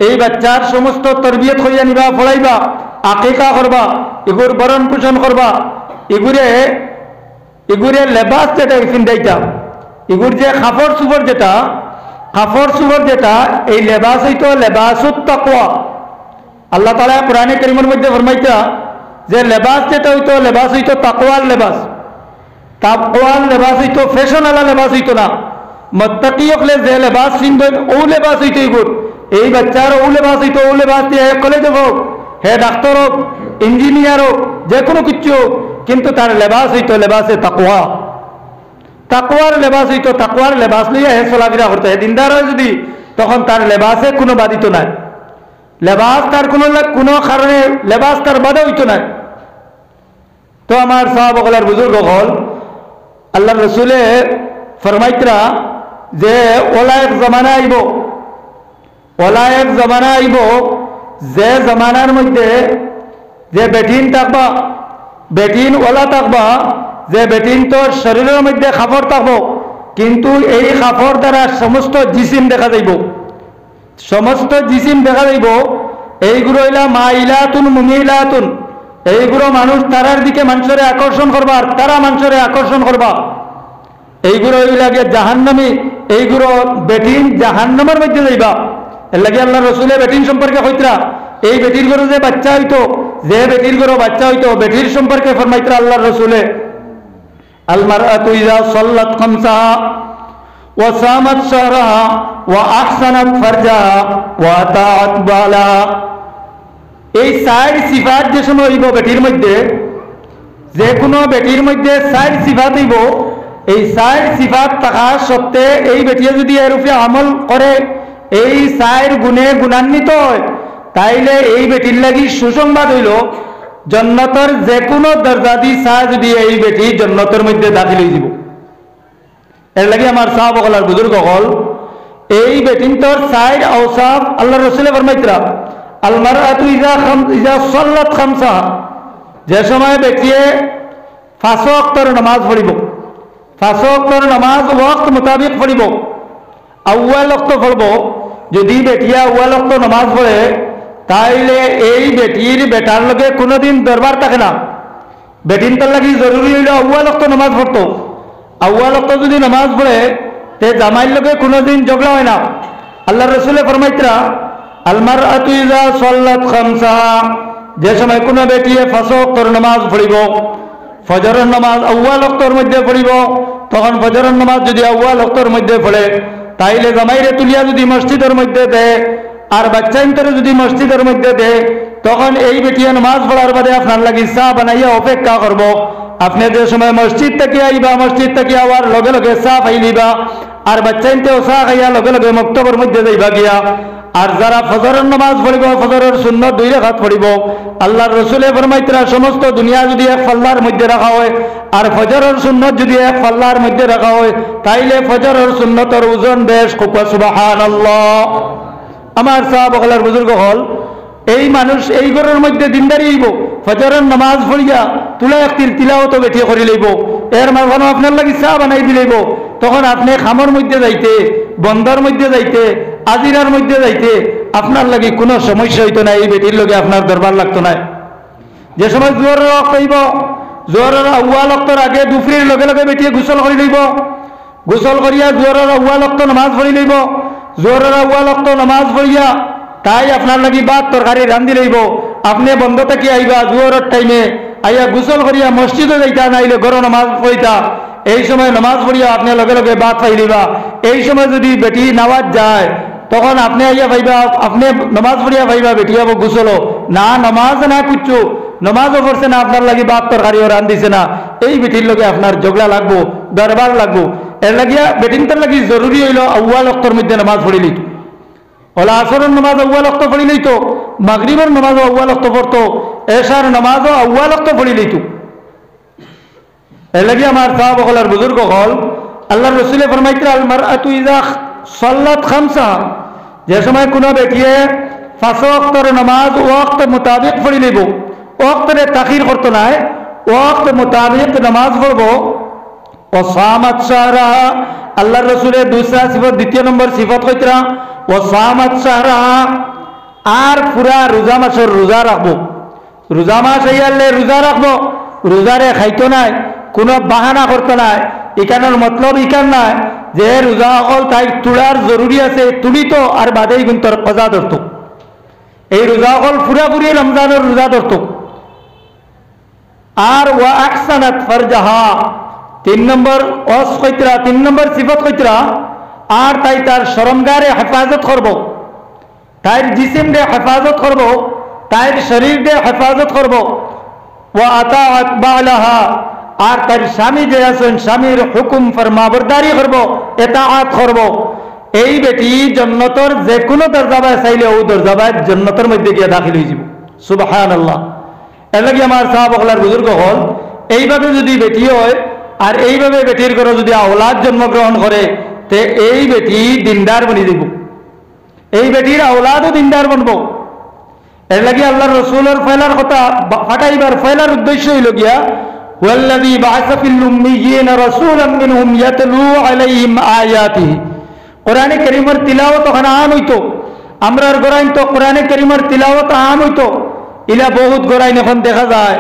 এই বাচ্চার সমস্ত তরবিয়ত করিয়া নিবা, ফলাইবা, আকিকা করবা, এগুর বরণ পোষণ করবা, এগুরে লেবাস যেটা পিন্ধাইতা, এগুর যে কাপড় চুপড় যেটা এই লেবাস হইতো লেবাসুত তাকওয়া। আল্লাহ তাআলা কোরআনে কারীমের মধ্যে ফরমাইতা যে লেবাস যেটা হইতো লেবাস হইতো তাকওয়ার লেবাস। তাকওয়ার লেবাস হইতো ফ্যাশন আলা লেবাস হইতো না। মুত্তাকি হলে যে লেবাস পিনবেন ও লেবাস হইতো এগুর। এই বাচ্চার ও লেবাস হইতো, ও লেবাস দিয়ে কলেজে হোক, হে ডাক্তার হোক, ইঞ্জিনিয়ার হোক, যে কোনো কিছু হোক, কিন্তু তার লেবাস হইতো লেবাসে তাকওয়া। তাকওয়ার লেবাস হইতো, তাকওয়ার লেবাস লইয়া হে চলাফেরা করতে। হে দিনদার হয় যদি, তখন তার লেবাসে কোনো বাধিত নাই। লেবাস তার কোনো কারণে লেবাস তার বাধা হইতো না। তো আমার সাহাবাগলার বুজুর্গ হল আল্লাহ রসুলে ফরমাইতরা যে ওলা এক জমানা আইব, ওলা এক জমানা আইব যে জমানার মধ্যে যে বেটিন থাকবা, বেটিন ওলা থাকবা, যে বেটিন তোর শরীরের মধ্যে কাপড় থাকবো, কিন্তু এই কাপড় দ্বারা সমস্ত জিসিম দেখা যাইব, সমস্ত জিসিম দেখা যাইব। এইগুলো হইলা মাইলাতুন মুমিলাতুন, এইগুলো মানুষ তারার দিকে মানুষের আকর্ষণ করবা, আর তারা মানুষের আকর্ষণ করবা। এইগুলো হইলা গিয়ে জাহান্নামী, এইগুলো বেটিন জাহান্নামের মধ্যে যাইবা। এর লাগে আল্লাহ রসুলের বেটিন সম্পর্কে কইতরা, এই বেটির ঘরে যে বাচ্চা হইতো, যে বেটির ঘরে বাচ্চা হইতো, বেটির সম্পর্কে ফরমাইতরা আল্লাহ রসুলে আল মারআতু ইযা সাল্লাত খামসাহা ওয়া সামাত শাহরাহা ওয়া আহসানাত ফারজাহা ওয়া আতাআত বালাহা। এই চার সিফাত যে সময় হইব বেটির মধ্যে, যে কোনো বেটির মধ্যে চার সিফাত হইব, এই চার সিফাত থাকা সত্ত্বে এই বেটিয়ে যদি এর উপরে আমল করে, এই চার গুণে গুণান্বিত হয়, তাইলে এই বেটির লাগি সুসংবাদ হইল জন্নতর যে কোনো দরজাদি চায় যদি এই বেটি জন্নতের মধ্যে দাখিল হয়ে যাব। এর লাগি আমার সাহাবাগলার বুজুর্গ হল এই বেটিন তোর চার আওসাফ আল্লাহ রসুলে ফরমাইতরা আল মারআতু ইযা সাল্লাত খামসাহা, যে সময় বেটিয়ে 5 ওয়াক্তের নামাজ পড়িব, 5 ওয়াক্তের নামাজ ওয়াক্ত মোতাবিক পড়িব, আউয়াল ওয়াক্ত পড়ব। যদি বেটিয়া আউয়াল ওয়াক্ত নামাজ পড়ে, তাইলে এই বেটির বেটার লগে কোনোদিন দরবার থাকে না। বেটিন তার লাগি জরুরি হইল আউয়াল ওয়াক্ত নামাজ পড়তো। আউয়াল ওয়াক্ত যদি নামাজ পড়ে, তে জামাইর লগে কোনোদিন ঝগড়া হয় না। আল্লাহ রসুলে ফরমাইতরা আল মারআতু ইযা সাল্লাত খামসাহা, যে সময় কোনো বেটিয়ে 5 ওয়াক্তের নামাজ পড়িব, ফজরের নামাজ আউয়াল ওয়াক্তের মধ্যে পড়িব, তখন ফজরের নামাজ যদি আউয়াল ওয়াক্তের মধ্যে পড়ে, তাইলে জামাইরে তুলিয়া যদি মসজিদের মধ্যে দেয়, আর বাচ্চা ইন্তরে যদি মসজিদের মধ্যে দেয়, তখন এই বেটিয়ে নামাজ পড়ার বাদে আপনার লাগি চা বানাইয়া অপেক্ষা করব। আপনি যে সময় মসজিদ থেকে আইবা, মসজিদ থেকে আওয়ার লগে লগে চা পাই নিবা, আর বাচ্চা ইনতেও চা খাইয়া লগে লগে মক্তবের মধ্যে যাইবা গিয়া। আর যারা ফজরের নামাজ পড়িব, ফজরের সুন্নত 2 রাকাত পড়িব, আল্লাহর রসুলে ফরমাইতরা সমস্ত দুনিয়া যদি এক পাল্লার মধ্যে রাখা হয়, আর ফজরের সুন্নত যদি এক পাল্লার মধ্যে রাখা হয়, তাইলে ফজরের সুন্নতের ওজন বেশ। সুবহানাল্লাহ। আমার সাহাবাগলার বুজুর্গ হল এই মানুষ এই ঘরের মধ্যে দিনদারি হইব, ফজরের নামাজ পড়িয়া তুলা একটির তিলাওয়াত বেঠিয়ে করি লইব, এর মাঝখানে আপনার লাগি চা বানাই দিলাইব। তখন আপনি খামর মধ্যে যাইতে, বন্দর মধ্যে যাইতে, আজিরার মধ্যে যাইতে আপনার লাগি কোনো সমস্যা হইতো না, এই বেটির লগে আপনার দরবার লাগতো না। যে সময় জোহরের ওয়াক্ত হইব, জোহরের আউয়াল ওয়াক্তের আগে দুপুরের লগে লগে বেটিয়ে গোসল করি লইব, গোসল করিয়া জোহরের আউয়াল ওয়াক্ত নামাজ পড়ি লইব, জোহরের আউয়াল ওয়াক্ত নামাজ পড়িয়া তাই আপনার লাগি ভাত তরকারি রান্ধি লইব। আপনি বন্ধ থেকে আইবা জোহরের টাইমে, আইয়া গোসল করিয়া মসজিদে যাইতা, নাইলে ঘর নামাজ পড়িতা। এই সময় নামাজ পড়িয়া আপনি লগে লগে ভাত খাই লইবা। এই সময় যদি বেটি নামাজ যায়, তখন আপনি আইয়া পাইবা, আপনি নামাজ পড়িয়া পাইবা বেটি আবার গোসলো না, নামাজ না কুচ্ছু, নামাজও পড়ছে না, আপনার লাগি ভাত তরকারিও রান্ধিছে না, এই বেটির লগে আপনার ঝগড়া লাগবো, দরবার লাগবো। এর লাগিয়া বেটিনটার লাগি জরুরি হইল আউয়াল ওয়াক্তের মধ্যে নামাজ পড়ি লইত, ওলা আসরের নামাজ আউয়াল ওয়াক্ত পড়ি লইত, মাগরিবের নামাজও আউয়াল ওয়াক্ত পড়তো, এশার নামাজও আউয়াল ওয়াক্ত পড়ি লইত। এর লাগি আমার সাহাবাগলার বুজুর্গ হল আল্লাহর রাসূলে ফরমাইতরা আল মারআতু ইযা সাল্লাত খামসাহা, যে সময় কোনো বেটিয়ে 5 ওয়াক্তের নামাজ ওয়াক্ত মোতাবেক পড়ি লইব, ওয়াক্তরে তাখির করতো না, ওয়াক্ত মোতাবেক নামাজ পড়ব। ও সামাত শাহরাহা, আল্লাহর রাসূলের দুসরা সিফত, 2 নম্বর সিফত কইতরা ও সামাত শাহরাহা, আর পুরা রোজা মাসের রোজা রাখবো, রোজা মাস আইয়ালে রোজা রাখবো, রোজারে খাইতো নাই, কোনো বাহানা করতো নাই। এখানের মতলব ইকান নাই যে রোজা হল তাই তুলার জরুরি আছে, তুলিত আর বাদেই কিন্তু কজা ধরত। এই রোজা হল পুরাপুরি রমজানের রোজা ধরত। আর ওয়া আহসানাত ফারজাহা, 3 নম্বর অস কইতরা, 3 নম্বর সিফত কইতরা, আর তাই তার শরমগারে হেফাজত করব, তাই জিসিম দে হেফাজত করব, তাই শরীর দে হেফাজত করব। ওয়া আতাআত বালাহা, আর তার স্বামী যে আছেন স্বামীর হুকুম ফরমাবরদারি করব, এতাআত করব। এই বেটি জান্নাতের যে কোনো দরজাবায় চাইলে ও দরজাবায় জান্নাতের মধ্যে গিয়ে দাখিল হয়ে যাব। সুবহানাল্লাহ। এর লাগি আমার সাহাবাগলার বুজুর্গ হল এইভাবে যদি বেটি হয় আর এইভাবে বেটির ঘরে যদি আওলাদ জন্মগ্রহণ করে তে এই বেটি দিনদার বনি যাব, এই বেটির আওলাদও দিনদার বনব। এর লাগি আল্লাহর রাসূলের ফয়লার কথা ফাটাইবার ফয়লার উদ্দেশ্য হইল গিয়া ওয়াল্লাযী বা'আসা ফিল উম্মিয়্যিনা রাসূলাম মিনহুম ইয়াতলু আলাইহিম আয়াতিহি। কোরআনে কারীমের তিলাওয়াত ওখানে আম হইতো, আমরার গোরাইন তো কোরআনে কারীমের তিলাওয়াত আম হইতো, ইলা বহুত গোরাইন এখন দেখা যায়।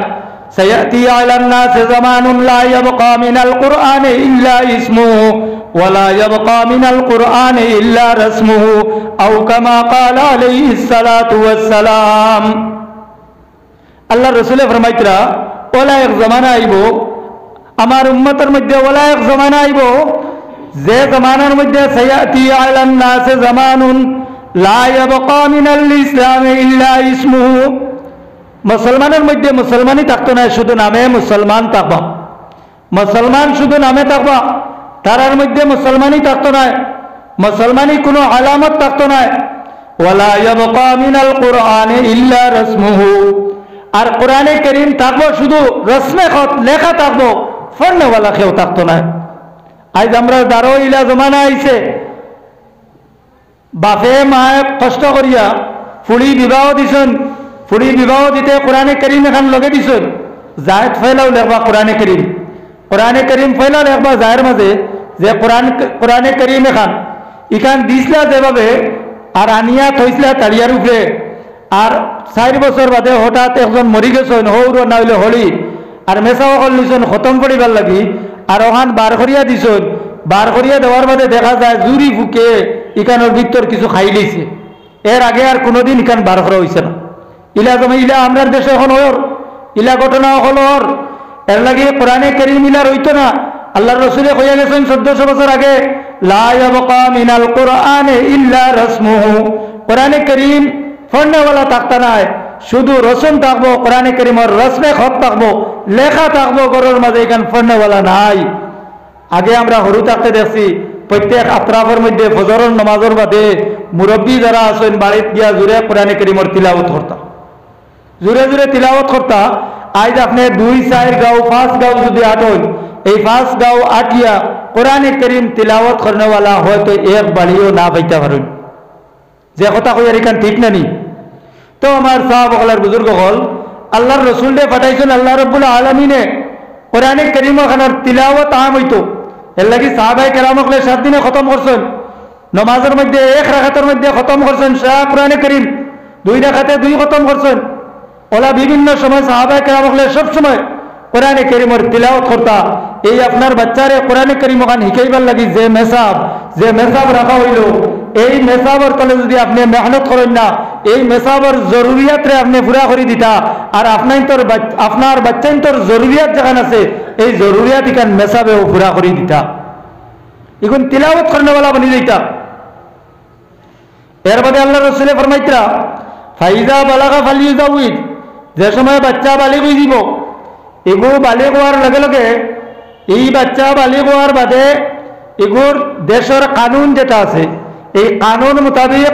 সায়াতি আলান নাস জামানুন লা ইয়াবকা মিনাল কুরআনি ইল্লা ইসমুহু ওয়া লা ইয়াবকা মিনাল কুরআনি ইল্লা রাসমুহু আও কামা ক্বালা আলাইহিস সালাতু ওয়াস সালাম। আল্লাহর রাসূলে ফরমাইতরা ওলা এক জামানা আইব আমার উম্মতের মধ্যে, ওলা এক জামানা আইব যে জামানার মধ্যে সায়াতি আলান নাস জামানুন লা ইয়াবকা মিনাল ইসলামি ইল্লা ইসমুহু। মুসলমানের মধ্যে মুসলমানই থাকতো না, শুধু নামে মুসলমান থাকবা, মুসলমান শুধু নামে থাকবা, তারার মধ্যে মুসলমানই থাকতো না, মুসলমানই কোনো আলামত থাকতো না। ওয়ালা ইয়াবকা মিনাল কুরআনি ইল্লা রাসমুহু। আর কোরআনে কারীম থাকবো শুধু রসমে খত লেখা থাকবো, ফর্ণওয়ালা কেউ থাকতো না। আজ আমরা দারো ইলা জমানা আইছে, বাপে মায়ে কষ্ট করিয়া ফুড়ি বিবাহ দিছেন, ফুড়ি বিবাহ দিতে কোরআনে কারীম এখান লগে দিছেন, জায়েদ ফয়লাও লেখবা কোরআনে কারীম, কোরআনে কারীম ফয়লা লেখবা জায়ের মাঝে যে কোরআনে কারীম এখান দিছিলা যেভাবে আর আনিয়া থইছিলা তারিয়ার উপরে। আর 4 বছর বাদে হঠাৎ একজন মরি গেছেন, হৌর না হইলে হলি, আর মেসাও কল নিছেন খতম করিবার লাগি, আর ওখান বার করিয়া দিছেন। বার করিয়া দেওয়ার বাদে দেখা যায় জুরি ফুকে ইখানোর ভিতর কিছু খাই লইছে। এর আগে আর কোনোদিন ইখান বার করা হয়েছে না। ইলা জমা ইলা আমরার দেশে এখন ওর ইলা ঘটনা হল ওর। এর লাগে কোরআনে কারীম ইলা রইতো না। আল্লাহর রাসূলে কইয়া গেছেন 1400 বছর আগে, লা ইয়াবকা মিনাল কুরআনি ইল্লা রাসমুহু। কোরআনে কারীম ফর্ণওয়ালা থাকতা নাই, শুধু রসম থাকবো, কোরআনে কারীমের রসমে খত থাকবো, লেখা থাকবো, ঘরের মাঝে এখান ফর্ণওয়ালা নাই। আগে আমরা হরু থাকতে দেখছি প্রত্যেক আত্রাফের মধ্যে ফজরের নামাজের বাদে মুরব্বী যারা আছেন বাড়িতে গিয়া জোরে কোরআনে কারীমের তিলাওয়াত করতা, জোরে জোরে তিলাওয়াত করতা। আজ আপনি 2-4 গাঁও 5 গাঁও যদি আটন, এই 5 গাঁও আটিয়া কোরআনে কারীম তিলাওয়াত করনেওয়ালা হয়তো এক বাড়িও না পাইতে পারেন। যে কথা কইয়ার এখান ঠিক না নি। তো আমার সাহাবাগলার বুজুর্গ হল আল্লাহর রাসূল দে পাঠাইছেন আল্লাহ রাব্বুল আলামিনে কোরআনে কারীম খানার তিলাওয়াত আম হইতো। এর লাগি সাহাবায়ে কেরামকলে 7 দিনে খতম করছেন, নামাজের মধ্যে 1 রাকাতের মধ্যে খতম করছেন সারা কোরআনে কারীম, 2 রাকাতে 2 খতম করছেন। ওলা বিভিন্ন সময় সাহাবায়ে কেরামকলে সব সময় কোরআনে কারীমের তিলাওয়াত করতা। এই আপনার বাচ্চারে কোরআনে কারীম খান শিখাইবার লাগি যে মেসাব রাখা হইল, এই মেসাবর তলে যদি আপনি মেহনত করেন না, এই মেসাবর জরুরিয়াতরে আপনি পুরা করে দিতা, আর আপনার বাচ্চাইন তোর জরুরিয়াত যেখান আছে এই জরুরিয়াত এখান মেসাবেও পুরা করে দিতা, এখন তিলাওয়াত করনেওয়ালা বনি দিতা। এর বাদে আল্লাহ রাসূলে ফরমাইতরা ফাইজা বালাগা ফালিউজাউইজ, যে সময় বাচ্চা বালিগ হয়ে যাব, এগুলো বালিগ হওয়ার লগে লগে এই বাচ্চা বালিগ হওয়ার বাদে এগুর দেশের কানুন যেটা আছে এই কানুন মোতাবেক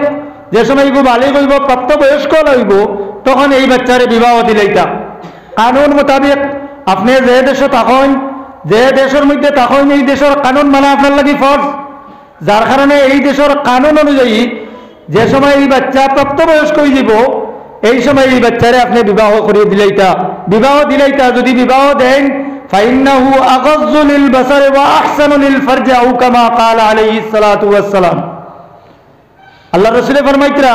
যে সময় এগুলো বালিগ হইব, প্রাপ্তবয়স্ক হইব, তখন এই বাচ্চারে বিবাহ দিলাইতা। কানুন মোতাবেক আপনি যে দেশে থাকেন, যে দেশের মধ্যে থাকেন, এই দেশের কানুন মানা আপনার লাগি ফরজ। যার কারণে এই দেশের কানুন অনুযায়ী যে সময় এই বাচ্চা প্রাপ্তবয়স্ক হয়ে যাব, এই সময় এই বাচ্চারে আপনি বিবাহ করে দিলাইতা। বিবাহ দিলাইতা যদি বিবাহ দেন ফাইন্নাহু আগাজ্জু লিল বাসারি ওয়া আহসানু লিল ফারজি আও কামা ক্বালা আলাইহিস সালাতু ওয়াস সালাম। আল্লাহ রাসূলে ফরমাইতরা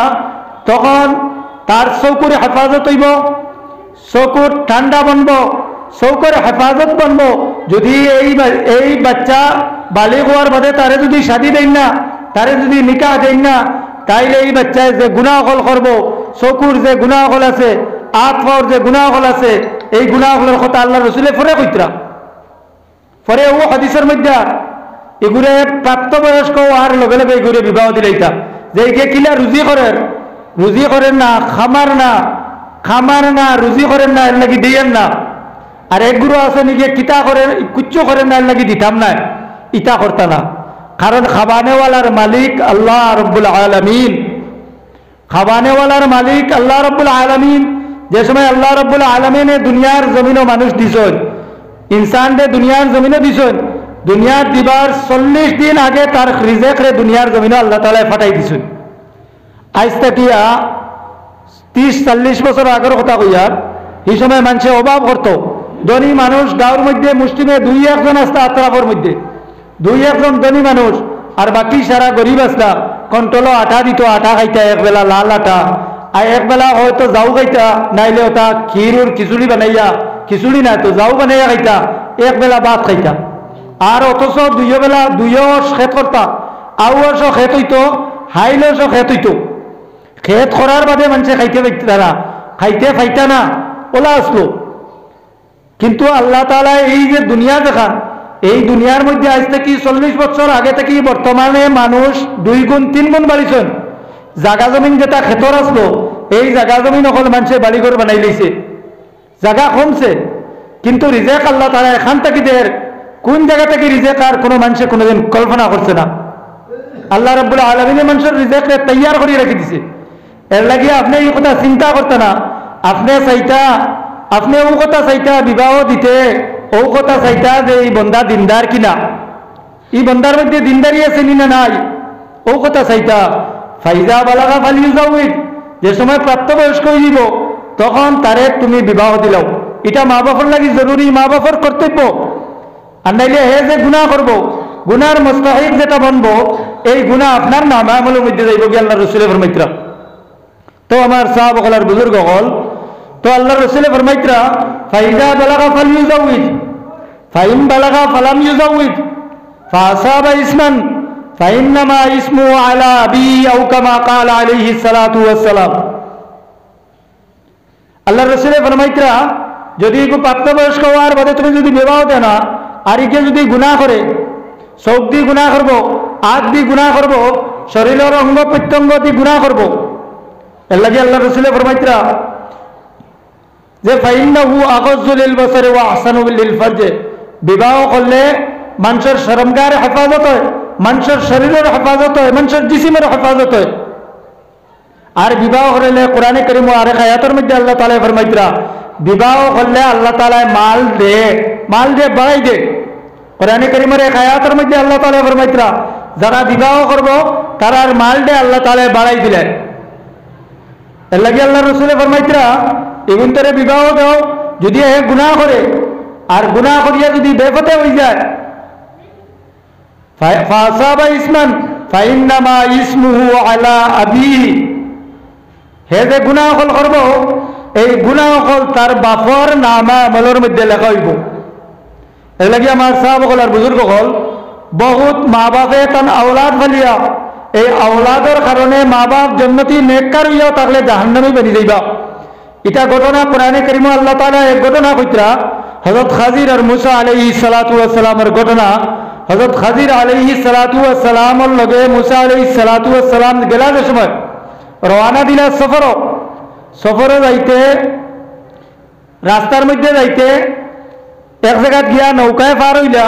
তখন তার চৌকুর হেফাজত হইব, চৌকুর ঠান্ডা বনব, চৌকুর হেফাজত বনব। যদি এই বাচ্চা বালিগ হওয়ার বাদে তারে যদি শাদী দেন না, তারে যদি নিকাহ দেন না, তাইলে এই বাচ্চায় যে গুনাহল করব, চকুর যে গুনাহল আছে, আত্মার যে গুনাহল আছে, এই গুনাহলের কথা আল্লাহ রাসূলে পরে কইতরা। পরে ও হাদিসের মধ্যে এগুলো প্রাপ্তবয়স্ক আর লগে লগে এগুলো বিবাহ দিলাইতা। যে একে কিলা রুজি করেন না, খামার না রুজি করেন না, এর লাগি দিয়েন না। আর একগুলো আছে নাকি কিতা করেন, কুচ্ছু করেন না, এর লাগি দিতাম না, ইটা করতা না। কারণ খাবানেওয়ালার মালিক আল্লাহ রব্বুল আলামিন। খাবানেওয়ালার মালিক আল্লাহ রব্বুল আলামিন। যে সময় আল্লাহ রব্বুল আলামিনে দুনিয়ার জমিনও মানুষ দিছেন, ইনসানরে দুনিয়ার জমিনে দিছেন, দুনিয়ার দিবার 40 দিন আগে তার রিজেকরে দুনিয়ার জমিনে আল্লাহ তাআলা ফাটাই দিছেন। আজ থেকে 30-40 বছর আগের কথা কইয়ার, এই সময় মানুষে অভাব করত। ধনী মানুষ গাঁওর মধ্যে মুসলিমে 2-1 আসতা, আত্রাফের মধ্যে 2-1 ধনী মানুষ, আর বাকি সারা গরিব আসতা। কন্ট্রোল আটা দিত, আটা খাইতা একবেলা, লাল আটা, আর একবেলা হয়তো যাও খাইতা, নাইলে ওটা ক্ষীরুর খিচুড়ি বানাইয়া, খিচুড়ি না তো যাও বানাইয়া খাইতা, একবেলা ভাত খাইতা। আর অথচ 2 বেলা 2 খেত করতা, আউশও খেত হইতো, হাইলসও খেত হইতো। খেত করার বাদে মানুষে খাইতে পাইতা না, খাইতে পাইতা না, ওলা আসলো। কিন্তু আল্লাহ তাআলা এই যে দুনিয়া দেখান, এই দুনিয়ার মধ্যে আজ থেকে 40 বছর আগে থেকে বর্তমানে মানুষ 2 গুণ 3 গুণ বাড়িছেন। জাগা জমিন যেটা খেতর আসলো, এই জাগা জমিন অকল মানুষে বাড়িঘর বানাই লইছে, জাগা কমছে। কিন্তু রিজেক আল্লাহ তাআলা এখান থেকে দের কোন জায়গা থেকে রিজেক আর কোনো মানুষে কোনোদিন কল্পনা করছে না। আল্লাহ রাব্বুল আলামিনে মানুষের রিজেককে তৈয়ার করে রেখে দিছে। এর লাগে আপনি এই কথা চিন্তা করতে না, আপনি ও কথা চাইতা বিবাহ দিতে, ও কথা চাইতা যে এই বন্দা দিনদার কিনা, এই বন্দার মধ্যে দিনদারি আছে না নাই, ও কথা চাইতা। ফাইজা বালাগা ফালিউজাউইজ, যে সময় প্রাপ্তবয়স্ক হয়ে যাব তখন তারে তুমি বিবাহ দিলাও। এটা মা বাপর লাগি জরুরি, মা বাপর কর্তব্য। আর নাইলে হে যে গুনাহ করব, গুনার মুস্তাহিক যেটা বনবো, এই গুনাহ আপনার নাম আমলের মধ্যে যাইব কি আল্লাহ রাসূলের ফরমাইতরা। তো আমার সাহাবাগণ আর বুজুর্গ হল, তো আল্লাহ রাসূল ফরমাইতরা ফাইজা বালাগা ফালিউজাউইজ, ফাইন বালাগা ফালাম ইউজাউইজ ফাসাবা ইসমান ফাইন্নামা ইসমু আলা আবি আও কামা ক্বাল আলাইহিস সালাতু ওয়াস সালাম। আল্লাহ রাসূল ফরমাইতরা যদি কো প্রাপ্তবয়স্ক হওয়ার বাদে তুমি যদি বিবাহ দেও না, আর একে যদি গুনাহ করে, চোখ দিয়ে গুনাহ করব, হাত দিয়ে গুনাহ করব, শরীরের অঙ্গ প্রত্যঙ্গ দিয়ে গুনাহ করব, এর লাগি আল্লাহ রাসূল ফরমাইতরা যে ফাইন্নাহু আগায্যু লিল বাসারি ওয়া আহসানু লিল ফারজ, বিবাহ করলে মানুষের শরমগার হেফাজত হয়, মানুষের শরীরের হেফাজত হয়, মানুষের জিসিমের হেফাজত হয়। আর বিবাহ করলে কোরআনে কারীম আর এক আয়াতের মধ্যে আল্লাহ তাআলা ফরমাইতরা বিবাহ করলে আল্লাহ তাআলা মাল দে বাড়াই দে। কোরআনে কারীমের এক আয়াতের মধ্যে আল্লাহ তাআলা ফরমাইতরা যারা বিবাহ করব তারার মাল দে আল্লাহ তাআলা বাড়াই দিলেন। এর লাগি আল্লাহ রাসূল ফরমাইতরা এগুনতরে বিবাহ দাও, যদি এ গুনাহ করে আর গুনাহ করিয়া যদি বেপথে হয়ে যায়, ফাসাবা ইসমান ফাইন্নামা ইসমুহু আলা আবিহি, হে যে গুনাহ হল করব, এই গুনাহ হল তার বাপর নামা আমলের মধ্যে লেখা হইব। এর লাগি আমার সাহাবাগণ আর বুজুর্গ হল, বহুত মা বাপে তান আওলাদ ফালিয়া, এই আওলাদের কারণে মা বাপ জান্নাতি নেককার হইয়াও থাকলে জাহান্নামী বনি যাইবা। এটা ঘটনা কোরআনে কারীমে আল্লাহ তাআলা এক ঘটনা কইতরা, হযরত খাজির আর মুসা আলাইহিস সালাতু ওয়াস সালামের ঘটনা। হযরত খাজির আলাইহিস সালাতু ওয়াস সালামের লগে মুসা আলাইহিস সালাতু ওয়াস সালাম গেলার সময় রওনা দিলা সফরে যাইতে, রাস্তার মধ্যে যাইতে এক জায়গা গিয়া নৌকায় পার হইলা,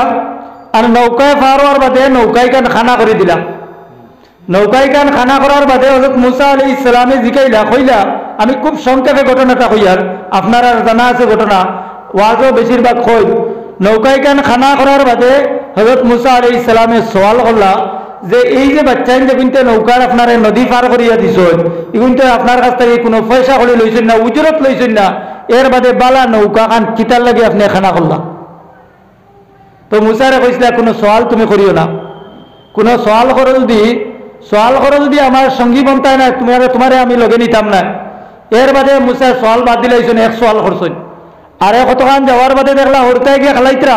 আর নৌকায় পার হওয়ার বাদে নৌকায় কান খানা করে দিলা। নৌকায় কান খানা করার বাদে হযরত মুসা আলাইহিস সালামে জিকাইলা, কইলা আমি খুব সংক্ষেপে ঘটনাটা কইয়ার, আপনারা জানা আছে ঘটনা, ওয়াজও বেশিরভাগ কই। নৌকায় কান খানা করার বাদে হযরত মুসা আলাইহিস সালামে সওয়াল করলা যে এই যে বাচ্চাইন যে কিন্তু নৌকার আপনারা নদী পার করিয়া দিছেন, এগুনতে আপনার কাছ থেকে কোনো পয়সা করে লইছেন না, উজরত লইছেন না, এর বাদে বালা নৌকা খান কিতার লাগে আপনি খানা করলা। তো মুসারে কইছিল কোনো সওয়াল তুমি করিও না, কোনো সওয়াল করো যদি আমার সঙ্গী বন্তায় না, তোমারে আমি লগে নিতাম না। এর বাদে মুসা সওয়াল বাদ দিলাইছেন, এক সওয়াল করছেন। আর এক কতখান যাওয়ার বাদে দেখলা হরতায় গিয়ে খালাইতরা,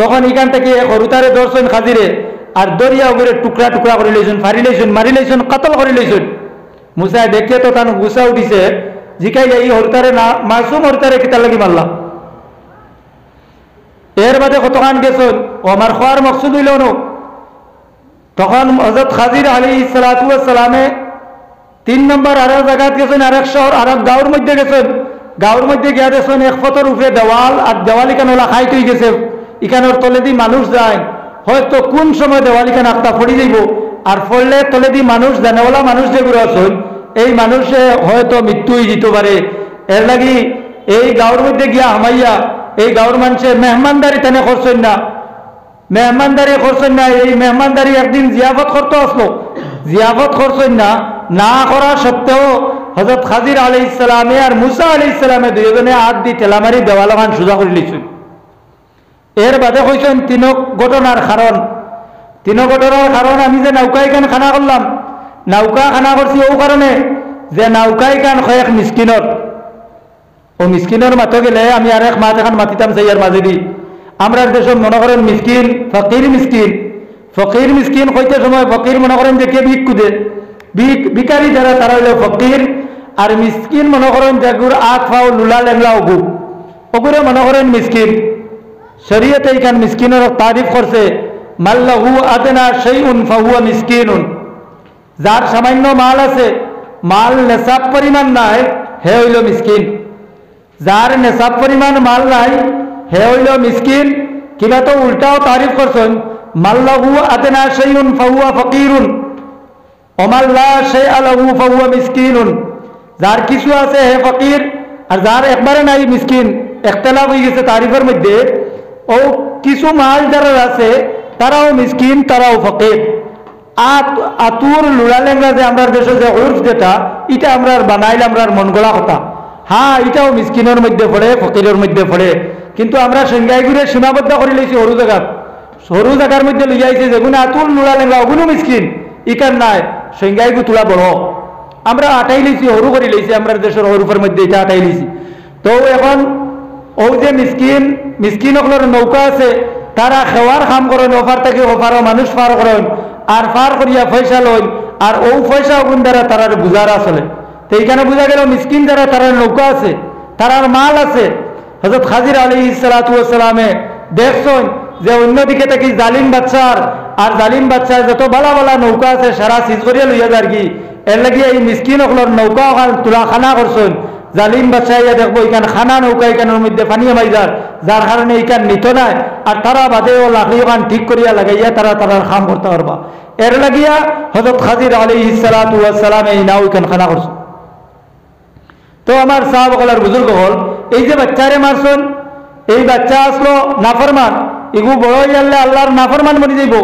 তখন এখান থেকে হরুতারে ধরছেন খাজিরে, আর দরিয়া উপরে টুকরা টুকরা করে লইছেন, ফারি লইছেন, মারি লইছেন, কাতল করে লইছেন। মুসা দেখে তো তার গুসা উঠিছে, জিকাই এই হরতারে না মাসুম হরতারে কিতার লাগি মারলা। এর বাদে কতখান গেছেন, ও আমার খাওয়ার মকসুদ হইল না। তখন হযরত খাজির আলাইহিস সালাতু ওয়াস সালামে 3 নম্বর আরেক জায়গায় গেছেন, আরেক শহর আরেক গাঁওর মধ্যে গেছেন। গাঁওর মধ্যে গিয়া দেখছেন এক ফতর উপরে দেওয়াল, আর দেওয়াল এখানে ওলা খাইট হয়ে গেছে, এখানের তলে দিয়ে মানুষ যায়, হয়তো কোন সময় দেওয়ালিখান আক্তা পড়ি যাইব, আর পড়লে তলে দি মানুষ জানেওয়ালা মানুষ যেগুলো আছেন এই মানুষে হয়তো মৃত্যু হয়ে যেতে পারে। এর লাগি এই গাঁওর মধ্যে গিয়া হামাইয়া এই গাঁওর মানুষের মেহমানদারি তেনে করছেন না, মেহমানদারি করছেন না। এই মেহমানদারি একদিন জিয়াফত করতে আসলো, জিয়াফত করছেন না, না করা সত্ত্বেও হযরত খাজির আলাইহিস সালামে আর মুসা আলাইহিস সালামে দুইজনে হাত দি তেলামারি দেওয়ালখান সোজা করে লিছেন। এর বাদে কইছেন তিন ঘটনার কারণ, তিন ঘটনার কারণ আমি যে নৌকায় কান খানা করলাম, নৌকা খানা করছি ও কারণে যে নৌকায় কান কয়েক মিসকিনত, ও মিসকিনের মাতো গেলে আমি আর এক মাত এখন মাতিতাম সাইয়ার মাঝে দি। আমরা দেশ মনে করেন মিসকিন ফকির মিসকিন, ফকির মিসকিন কইতে সময় ফকির মনে করেন যে কে ভিক কুদে, ভিকারি যারা তারা হইল ফকির, আর মিসকিন মনে করেন যেগুর আখ ফাও লুলা লেংলা ওগু, ওগুলো মনে করেন মিসকিন। শরীয়তে এইখান মিসকিনের তারিফ করছে মাল্লাহু আদনা শাইউন ফাহুয়া মিসকিনুন, যার সামান্য মাল আছে, মাল নেশাব পরিমাণ নাই, হে হইল মিসকিন। যার নেশাব পরিমাণ মাল নাই হে হইল মিসকিন। কিবা তো উল্টাও তারিফ করছেন মাল্লাহু আদনা শাইউন ফাহুয়া ফকিরুন ওমাল্লা শাইআ লাহু ফাহুয়া মিসকিনুন, যার কিছু আছে হে ফকির, আর যার একবারে নাই মিসকিন। একতলাফ হয়ে গেছে তারিফের মধ্যে, ও কিছু মাল যারা আছে তারাও মিসকিন, তারাও ফকির। আতুর লুড়ালেঙ্গা যে আমরা দেশে যে উর্ফ যেটা, এটা আমরা বানাইলে আমরা মন গড়া কথা। হ্যাঁ, এটাও মিসকিনের মধ্যে পড়ে, ফকিরের মধ্যে পড়ে, কিন্তু আমরা সংজ্ঞায় ঘুরে সীমাবদ্ধ করে লইছি সরু জায়গা, সরু জায়গার মধ্যে লইয়াইছে যেগুলো আতুর লুড়ালেঙ্গা ওগুলো মিসকিন, ইকার নাই সংজ্ঞায় গু তোলা বড়। আমরা আটাই লইছি, হরু করে লইছি, আমরা দেশের হরুফের মধ্যে এটা আটাই লইছি। তো এখন ও যে মিসকিন, মিসকিন সকলের নৌকা আছে, তারা খেওয়ার কাম করেন, ওফার থেকে ওফারও মানুষ পার করেন, আর পার করিয়া পয়সা লইন, আর ও পয়সা ওগুন দ্বারা তারার গুজারা চলে। তো এইখানে বোঝা গেল মিসকিন যারা তারার নৌকা আছে, তারার মাল আছে। হযরত খাজির আলাইহিস সালাতু ওয়াস সালামে দেখছেন যে অন্যদিকে থেকে জালিম বাচ্চার, আর জালিম বাচ্চার যত বালা বালা নৌকা আছে সারা সিজ করিয়া লইয়া যার কি, এর লাগিয়ে এই মিসকিন সকলের নৌকা ওখান তোলা খানা করছেন। জালিম বাচ্চাইয়া দেখবো এখান খানা নৌকা এখানের মধ্যে পানিয়া মাইজার, যার কারণে এখান নিত নাই, আর তারা বাদেও লাকড়ি ওখান ঠিক করিয়া লাগাইয়া তারা তারার খাম করতে পারবা। এর লাগিয়া হযরত খাজির আলাইহিস সালাতু ওয়াস সালাম এই নাও এখান খানা করছেন। তো আমার সাহাবাগণের বুজুর্গ হল, এই যে বাচ্চারে মারছেন, এই বাচ্চা আসলো নাফরমান, এগু বড় হয়ে গেলে আল্লাহর নাফরমান বনি যাইব।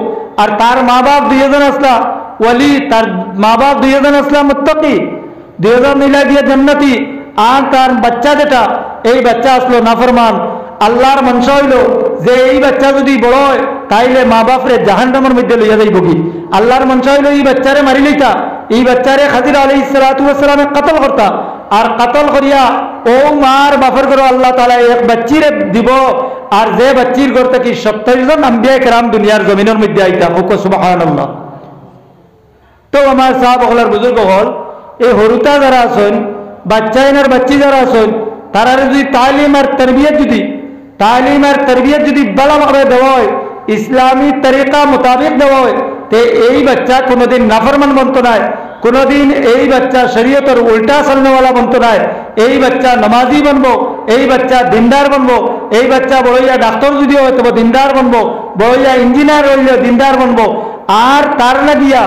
আর তার মা বাপ দুইজন আসলা ওয়ালি, তার মা বাপ দুইজন আসলা মুত্তাকি, দুইজন মিলা দিয়ে জান্নাতি, আর তার বাচ্চা যেটা, এই বাচ্চা আসলো নাফরমান। আল্লাহর মনসা হইল যে এই বাচ্চা যদি বড় হয় তাইলে মা বাপরে জাহান্নামের মধ্যে লইয়া যাইব কি। আল্লাহর মনসা হইল এই বাচ্চারে মারি লইতা, এই বাচ্চারে খাজির আলাইহিস সালাতু ওয়াস সালামে কতল করতা, আর কতল করিয়া ও মার বাপের ঘর আল্লাহ তাআলা এক বাচ্চিরে দিব, আর যে বাচ্চির ঘর থেকে 70 জন আম্বিয়া কেরাম দুনিয়ার জমিনের মধ্যে আইতা। ওকো সুবহানাল্লাহ। তো আমার সাহাবাগণের বুজুর্গ হল, এই হরুতা যারা আছেন, বাচ্চা এনার বাচ্চি যারা আছেন, তারা যদি তালিম আর তরবিয়ত যদি ভালোভাবে দেওয়া হয়, ইসলামী তরিকা মোতাবেক দেওয়া হয়, তে এই বাচ্চা কোনোদিন নাফরমান বনতো নাই, কোনোদিন এই বাচ্চা শরীয়তের উল্টা চলনেওয়ালা বনতো নাই। এই বাচ্চা নামাজি বনবো, এই বাচ্চা দিনদার বনবো, এই বাচ্চা বড়ইয়া ডাক্তার যদি হয় তবে দিনদার বনবো, বড়ইয়া ইঞ্জিনিয়ার হইলে দিনদার বনবো। আর তার লাগিয়া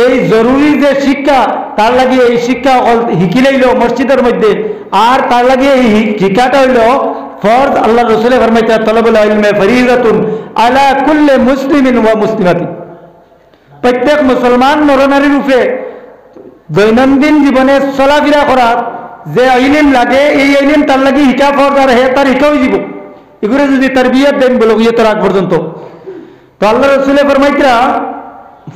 এই জরুরি যে শিক্ষা, তার লাগিয়ে এই শিক্ষা শিখিলেইল মসজিদের মধ্যে, আর তার লাগিয়ে এই শিক্ষাটা হইল ফরজ। আল্লাহ রাসূল ফরমাইতে তলবুল ইলমি ফরিজাতুন আলা কুল্লি মুসলিমিন ওয়া মুসলিমাতিন, প্রত্যেক মুসলমান নরনারীর উপরে দৈনন্দিন জীবনে চলাফেরা করার যে ইলম লাগে, এই ইলম তার লাগি শিক্ষা ফরজ, আর হে তার শিক্ষা হয়ে যাব। এগুলো যদি তারবিয়ত দেন বলগিয়তের আগ পর্যন্ত, তো আল্লাহ রাসূল ফরমাইতরা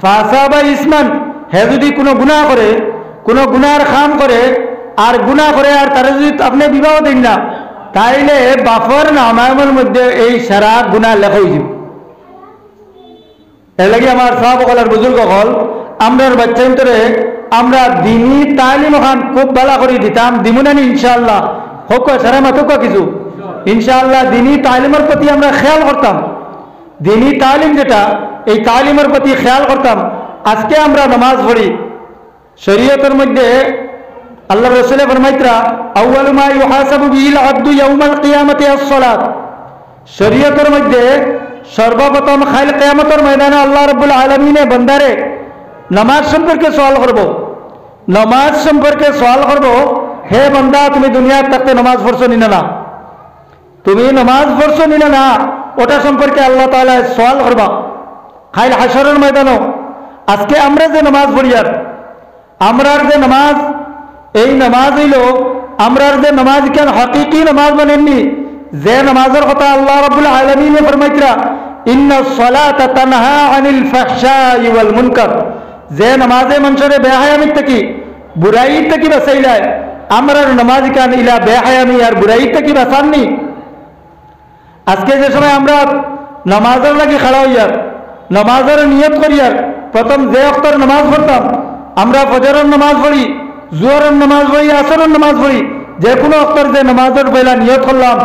ফাসাবা ইসমান, হে যদি কোনো গুনাহ করে, কোনো গুনার খাম করে, আর গুনাহ করে আর তারা যদি আপনি বিবাহ দেন না, তাইলে বাফর নামের মধ্যে এই সারা গুনাহ লেখা হয়ে যাব। এর লাগে আমার সাহাবাগণের বুজুর্গ হল, আমরার বাচ্চা ভিতরে আমরা দিনী তালিম খান খুব ভালো করে দিতাম, দিমুনানি ইনশাআল্লাহ হোক সারা মাতুক কিছু ইনশাআল্লাহ দিনী তালিমের প্রতি আমরা খেয়াল করতাম। দিনী তালিম যেটা, এই তালিমের প্রতি খেয়াল করতাম। আজকে আমরা নামাজ পড়ি, শরীয়তের মধ্যে আল্লাহ রাসূল ফরমাইতরা আউয়ালু মা ইউহাসাবু বিহিল আবদু ইয়াউমাল কিয়ামাতি আস-সালাত, শরীয়তের মধ্যে সর্বপ্রথম খাইল কিয়ামতের ময়দানে আল্লাহ রাব্বুল আলামিনে বান্দারে নামাজ সম্পর্কে সওয়াল করব। নামাজ সম্পর্কে সওয়াল করব, হে বান্দা তুমি দুনিয়ায় থাকতে নামাজ পড়ছো নি না? তুমি নামাজ পড়ছো নি না? ওটা সম্পর্কে আল্লাহ তাআলা সওয়াল করবা খাইল হাশরের ময়দানে। আজকে আমরা যে নামাজ পড়িয়ার, আমরার যে নামাজ, এই নামাজ হইল আমরার যে নামাজ কেন হাকিকি নামাজ বানেননি, যে নামাজের কথা আল্লাহ রাব্বুল আলামিন ফরমাইতরা ইন্নাস সালাতা তানহা আনিল ফাহশাই ওয়াল মুনকার, যে নামাজে মানুষের বেহায়ামি থেকে বুরাই থেকে বাঁচাইলায়, আমরার নামাজ কেন ইলা বেহায়ামি আর বুরাই থেকে বাঁচাননি। আজকে যে সময় আমরা নামাজের লাগি খাড়া হইয়ার, নামাজের নিয়ত করিয়ার, প্রথম যে ওয়াক্তের নামাজ পড়তাম আমরা ফজরের নামাজ পড়ি, জোহরের নামাজ পড়ি, আসরের নামাজ পড়ি, যে কোনো ওয়াক্তের যে নামাজের পয়লা নিয়ত করলাম।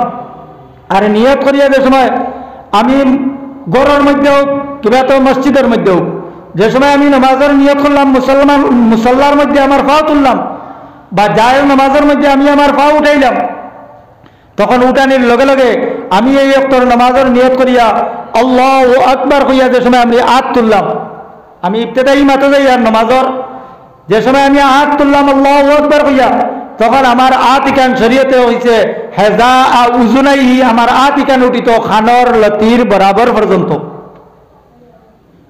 আর নিয়ত করিয়া যে সময় আমি ঘরের মধ্যে হোক কিংবা তো মসজিদের মধ্যে হোক, যে সময় আমি নামাজের নিয়ত করলাম, মুসল্লার মধ্যে আমার পা তুললাম বা জায়ের নামাজের মধ্যে আমি আমার পা উঠাইলাম, তখন উঠানির লগে লগে আমি এই ওয়াক্তের নামাজের নিয়ত করিয়া আল্লাহু আকবার কইয়া যে সময় আমি হাত তুললাম, আমি ইবতেদাই মাত্র যাই আর নামাজের যে সময় আমি হাত তুললাম আল্লাহু আকবার কইয়া, তখন আমার হাত ইকান শরীয়তে হইছে হেজা উজুনাই, আমার হাত ইকান উঠিত খানর লতির বরাবর পর্যন্ত।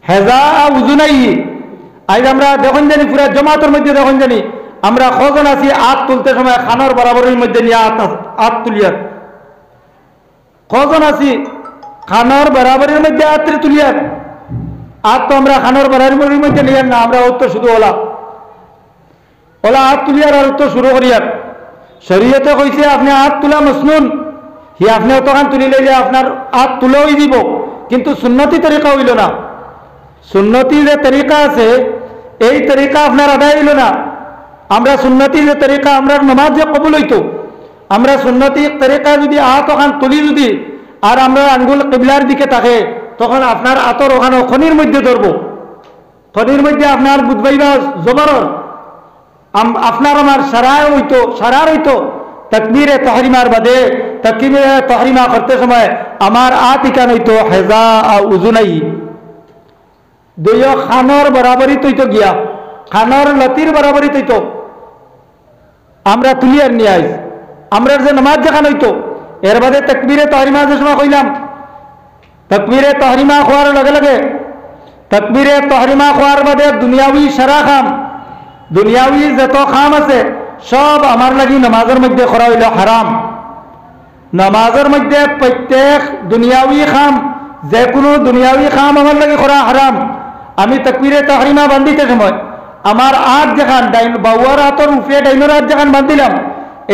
হেজা উজুনাই আজ আমরা যখন জানি পুরা জমাতের মধ্যে যখন জানি আমরা কজন আছি হাত তুলতে সময় খানর বরাবরের মধ্যে নিয়ে হাত তুলিয়ার, কজন আছি খানর বরাবরের মধ্যে হাত তুলিয়ার? হাত তো আমরা খানর বরাবরের মধ্যে নিয়ার না, আমরা ওর তো শুধু ওলা হাত তুলিয়ার আর তো শুরু করিয়ার। শরীয়তে কইছে আপনি হাত তুলা মসনুন, হি আপনি অতখান তুলি লইলে আপনার হাত তুলেই দিব, কিন্তু সুন্নতি তরিকা হইল না। সুন্নতি যে তরিকা আছে এই তরিকা আপনার আদায় হইল না। আমরা সুন্নতি যে তরিকা, আমরা নামাজ যে কবুল হইতো, আমরা সুন্নতি তরিকা যদি হাত ওখান তুলি যদি আর আমরা আঙ্গুল কিবলার দিকে থাকে, তখন আপনার হাতর ওখানে খনির মধ্যে ধরব, খনির মধ্যে আপনার বুধবাইবা জবর আপনার আমার সারার হইতো তাকবীরে তাহরিমার বাদে তাকবীরে তাহরিমা করতে সময় আমার হাত ইকান হইতো হেজা উজুনাই, দুই খানর বরাবরই তৈতো গিয়া, খানর লতির বরাবরই তৈতো আমরা তুলিয়ার নিয়ে আইস। আমরা যে নামাজ যেখান হইতো এর বাদে তাকবীরে তাহরিমা যে সময় কইলাম, তাকবীরে তাহরিমা খোয়ার লগে লগে তাকবীরে তাহরিমা খোয়ার বাদে দুনিয়াবি সারা খাম, দুনিয়াবি যত খাম আছে সব আমার লাগি নামাজের মধ্যে করা হইল হারাম। নামাজের মধ্যে প্রত্যেক দুনিয়াবি খাম, যে কোনো দুনিয়াবি খাম আমার লাগি করা হারাম। আমি তাকবীরে তাহরিমা বান্ধিতে সময় আমার হাত যেখান ডাইন বাউয়ার হাতর উপরে ডাইনের হাত যেখান বান্ধিলাম,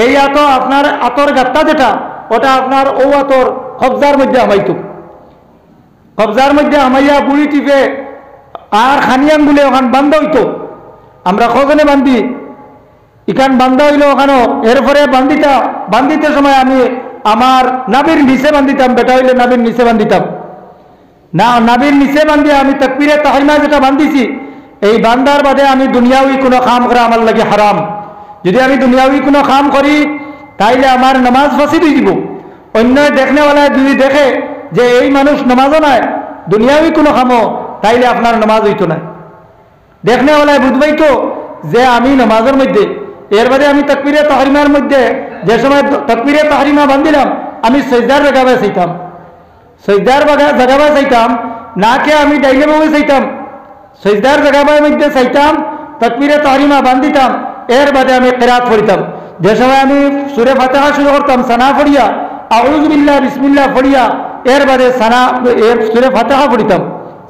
এই হাত আপনার হাতর গাত্তা যেটা ওটা আপনার ও হাতর কবজার মধ্যে আমাইতো, কবজার মধ্যে আমাইয়া বুড়ি টিপে আর খানিয়ান বলে ওখান বান্ধা হইতো। আমরা কজনে বান্ধি ইখান বান্ধা হইলো ওখানো, এরপরে বান্ধিতে সময় আমি আমার নাবির নিচে বান্ধিতাম, বেটা হইলে নাবির নিচে বান্ধিতাম না, নাবির নিচে বান্ধিয়া আমি তাকবীরে তাহরিমা যেটা বান্ধিছি এই বান্ধার বাদে আমি দুনিয়াবি কোনো কাম করা আমার লাগে হারাম। যদি আমি দুনিয়াবি কোনো কাম করি তাইলে আমার নামাজ ফাঁসি দিয়ে দিব। অন্য দেখনেওয়ালা যদি দেখে যে এই মানুষ নামাজও নাই, দুনিয়াবি কোনো কামও, তাইলে আপনার নামাজ হইতো না। দেখনেওয়ালায় বুঝবাইতো যে আমি নামাজের মধ্যে, এর বাদে আমি তাকবীরে তাহরিমার মধ্যে যে সময় তাকবীরে তাহরিমা বান্ধিলাম আমি সজদার জায়গায় চাইতাম, সজদার জায়গায় চাইতাম না, কে আমি ডাইলে বাবু চাইতাম সজদার জায়গায় মধ্যে চাইতাম, তাকবীরে তাহরিমা বান্ধিতাম, এর বাদে আমি কিরাত পড়িতাম। যে সময় আমি সূরা ফাতিহা শুরু করতাম সানা পড়িয়া আউযু বিল্লাহ বিসমিল্লাহ পড়িয়া, এর বাদে সানা সূরা ফাতিহা পড়িতাম,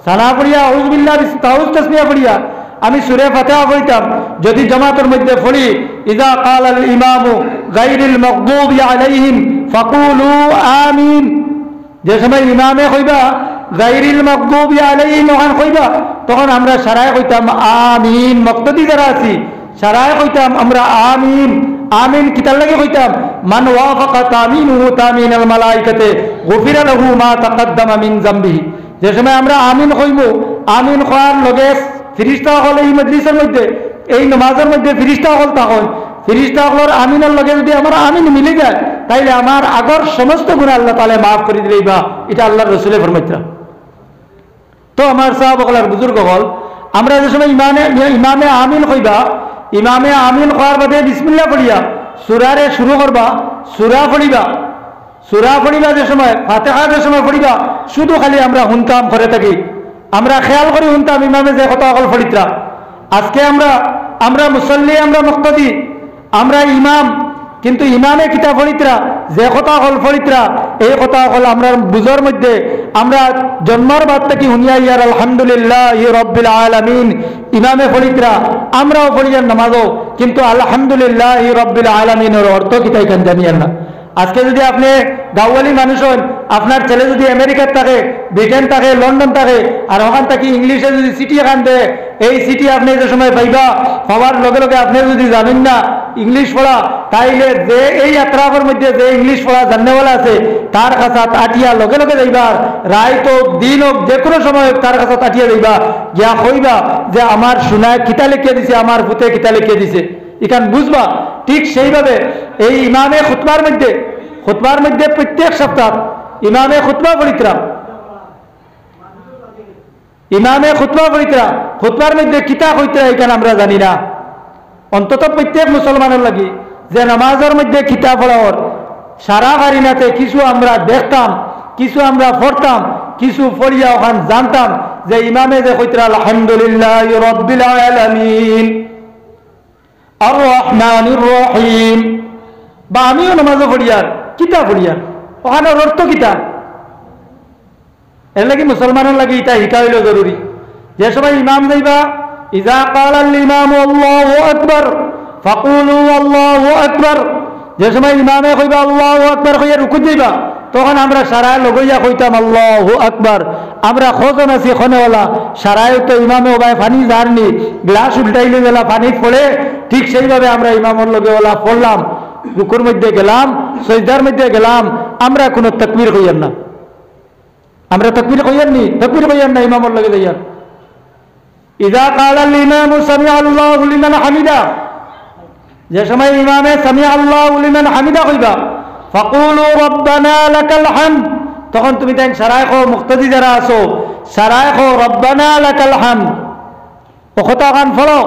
সানা পড়িয়া আউযু বিল্লাহ তাউজ তাসবিহ পড়িয়া আমি সূরা ফাতিহা পড়িতাম। যদি জামাতের মধ্যে পড়ি ইযা ক্বালাল ইমামু গায়রিল মাগদুবি আলাইহিম ফাকুলু আমিন, যে সময় ইমামে কইবা গায়রিল মাগদুবি আলাইহিম ওখান কইবা, তখন আমরা সারায় কইতাম আমিন। মুক্তদি যারা আছি সারায় কইতাম আমরা আমিন। আমিন কিতার লাগে কইতাম মান ওয়াফাকা তামিনুহু তামিনাল মালাইকাতে গুফিরা লাহু মা তাকদ্দামা মিন যামবিহি। যে সময় আমরা আমিন কইবো, আমিন করার লগে ফেরেশতা হল এই মজলিসের মধ্যে, এই নামাজের মধ্যে ফেরেশতা হল, তখন ফেরেশতা হলর আমিনের লগে যদি আমার আমিন মিলে যায় তাইলে আমার আগর সমস্ত গুনাহ আল্লাহ তাআলা মাফ করে দিলেই বা, এটা আল্লাহর রাসূলের ফরমাইতরা। তো আমার সাহাবাগলার বুজুর্গ হল আমরা যে সময় ইমামে আমিন কইবা, ইমামে আমিন খাওয়ার বাদে বিসমিল্লাহ পড়িয়া সূরারে শুরু করবা, সূরা পড়িবা যে সময় ফাতিহা যে সময় পড়িবা, শুধু খালি আমরা শুনতাম করে থাকি, আমরা খেয়াল করে শুনতাম ইমামে যে কথা অকল ফরিত্রা। আজকে আমরা মুসল্লি, আমরা মুক্তদি, আমরা ইমাম, কিন্তু ইমামে কিতা ফরিত্রা যে কথা হল ফরিত্রা, এই কথা হল আমরা বুঝার মধ্যে আমরা জন্মার বাদ থেকে হুনিয়া ইয়ার আলহামদুলিল্লাহ রাব্বিল আলামিন ইমামে ফরিত্রা, আমরাও ফরিয়ার নামাজও, কিন্তু আলহামদুলিল্লাহ রাব্বিল আলামিনের অর্থ কিতা এখান জানিয়েন না। আজকে যদি আপনি গাওয়ালি মানুষ হন, আপনার ছেলে যদি আমেরিকার থাকে, ব্রিটেন থাকে, লন্ডন থাকে, আর ওখান থেকে ইংলিশে যদি সিটি এখান দেয়, এই সিটি আপনি যে সময় পাইবা, পাওয়ার লগে লগে আপনি যদি জানেন না ইংলিশ পড়া, তাইলে যে এই আত্রাফের মধ্যে যে ইংলিশ পড়া জানেওয়ালা আছে তার কাছে আটিয়া লগে লগে যাইবা, রায় হোক দিন হোক যে কোনো সময় হোক তার কাছে আটিয়া যাইবা, গিয়া কইবা যে আমার সোনায় কিতা লিখিয়ে দিছে, আমার ভূতে কিতা লিখিয়ে দিছে, এখান বুঝবা। ঠিক সেইভাবে এই ইমামে খুতবার মধ্যে প্রত্যেক সপ্তাহ ইমামে খুতবা পড়িত্রা, খুতবার মধ্যে কিতা কইত্রা এখানে আমরা জানি না। অন্তত প্রত্যেক মুসলমানের লাগি যে নামাজের মধ্যে কিতা পড়ার সারা কারিনাতে কিছু আমরা দেখতাম, কিছু আমরা পড়তাম, কিছু পড়িয়া ওখান জানতাম যে ইমামে যে কইত্রা আলহামদুলিল্লাহ রাব্বিল আলামিন আর রহমানির রহিম, বা আমিও নামাজও পড়িয়ার কিতা পড়িয়ার ওখানে অর্থ কিতা, এর লাগি মুসলমানের লাগি এটা শিকা হইল জরুরি। যে সময় ইমাম যাইবা, ইজা ক্বালাল ইমামু আল্লাহু আকবার ফাকুলু আল্লাহু আকবার, যে সময় ইমামে কইবা আল্লাহু আকবার কইয়া রুকু যাইবা, তখন আমরা সারায় লগইয়া কইতাম আল্লাহু আকবার। আমরা খোঁজন আছি খনেওয়ালা সারায় তো ইমামে ওবাই পানি জারনি, গ্লাস উল্টাইলে গেলা পানি পড়ে, ঠিক সেইভাবে আমরা ইমামের লগে ওলা পড়লাম, রুকুর মধ্যে গেলাম, সজদার মধ্যে গেলাম, আমরা কোনো তাকবীর কইয়ার না, আমরা তাকবীর কইয়ার না ইমামের লগে যাইয়ার। ইজা ক্বালাল ইমামু সামিআ আল্লাহু লিমান হামিদা, যে সময় ইমামে সামিআ আল্লাহু লিমান হামিদা কইবা, ফাকুলু রব্বানা লাকাল হামদ, তখন তুমি তাই সারায় খো মুক্তাদি যারা আছো সারায় খো রব্বানা লাকাল হামদ, ও কথা কান ফলো।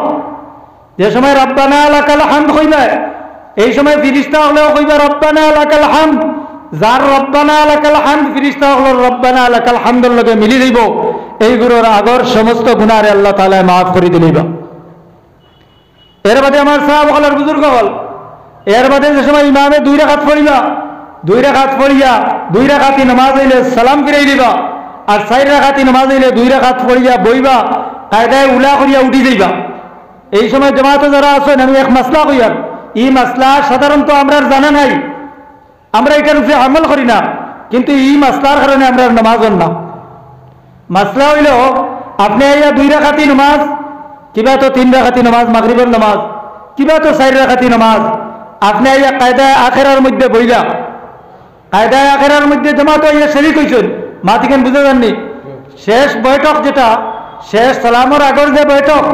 যে সময় রব্বানা লাকাল হামদ কইবা, এই সময় ফিরিস্তা হলেও কইবা রব্বানা লাকাল হামদ, যার রব্বানা লাকাল হামদ ফিরিস্তা হলো রব্বানা লাকাল হামদের লগে মিলি দিব, এইগুলোর আগর সমস্ত গুনাহরে আল্লাহ তাআলা মাফ করে দিলিবা। এর বাদে আমার সাহাবাগণের বুজুর্গ হল, এর বাদে যে সময় ইমামে 2 রাকাত পড়িবা, 2 রাকাত পড়িয়া 2 রাকাতি নামাজ হইলে সালাম ফিরাই দিবা, আর 4 রাকাতি নামাজ হইলে 2 রাকাত পড়িয়া বইবা, কায়দায় উলা করিয়া উঠি যাইবা। এই সময় জামাতে যারা আছেন আমি এক মাসলা কইয়ার, এই মাসলা সাধারণত আমরা জানা নাই, আমরা এটার উপরে আমল করি না, কিন্তু এই মাসলার কারণে আমরা নামাজ হন না। মাসলা হইল আপনি আইয়া 2 রাকাতি নামাজ, কিবা তো 3 রাকাতি নামাজ মাগরিবের নামাজ, কিবা তো 4 রাকাতি নামাজ, আপনি আইয়া কায়দায় আখেরার মধ্যে বইলা, কায়দায় আখেরার মধ্যে জামাত আইয়া শরীক হইছেন, মাতিকেন বুঝে যাননি, শেষ বৈঠক যেটা শেষ সালামের আগর যে বৈঠক,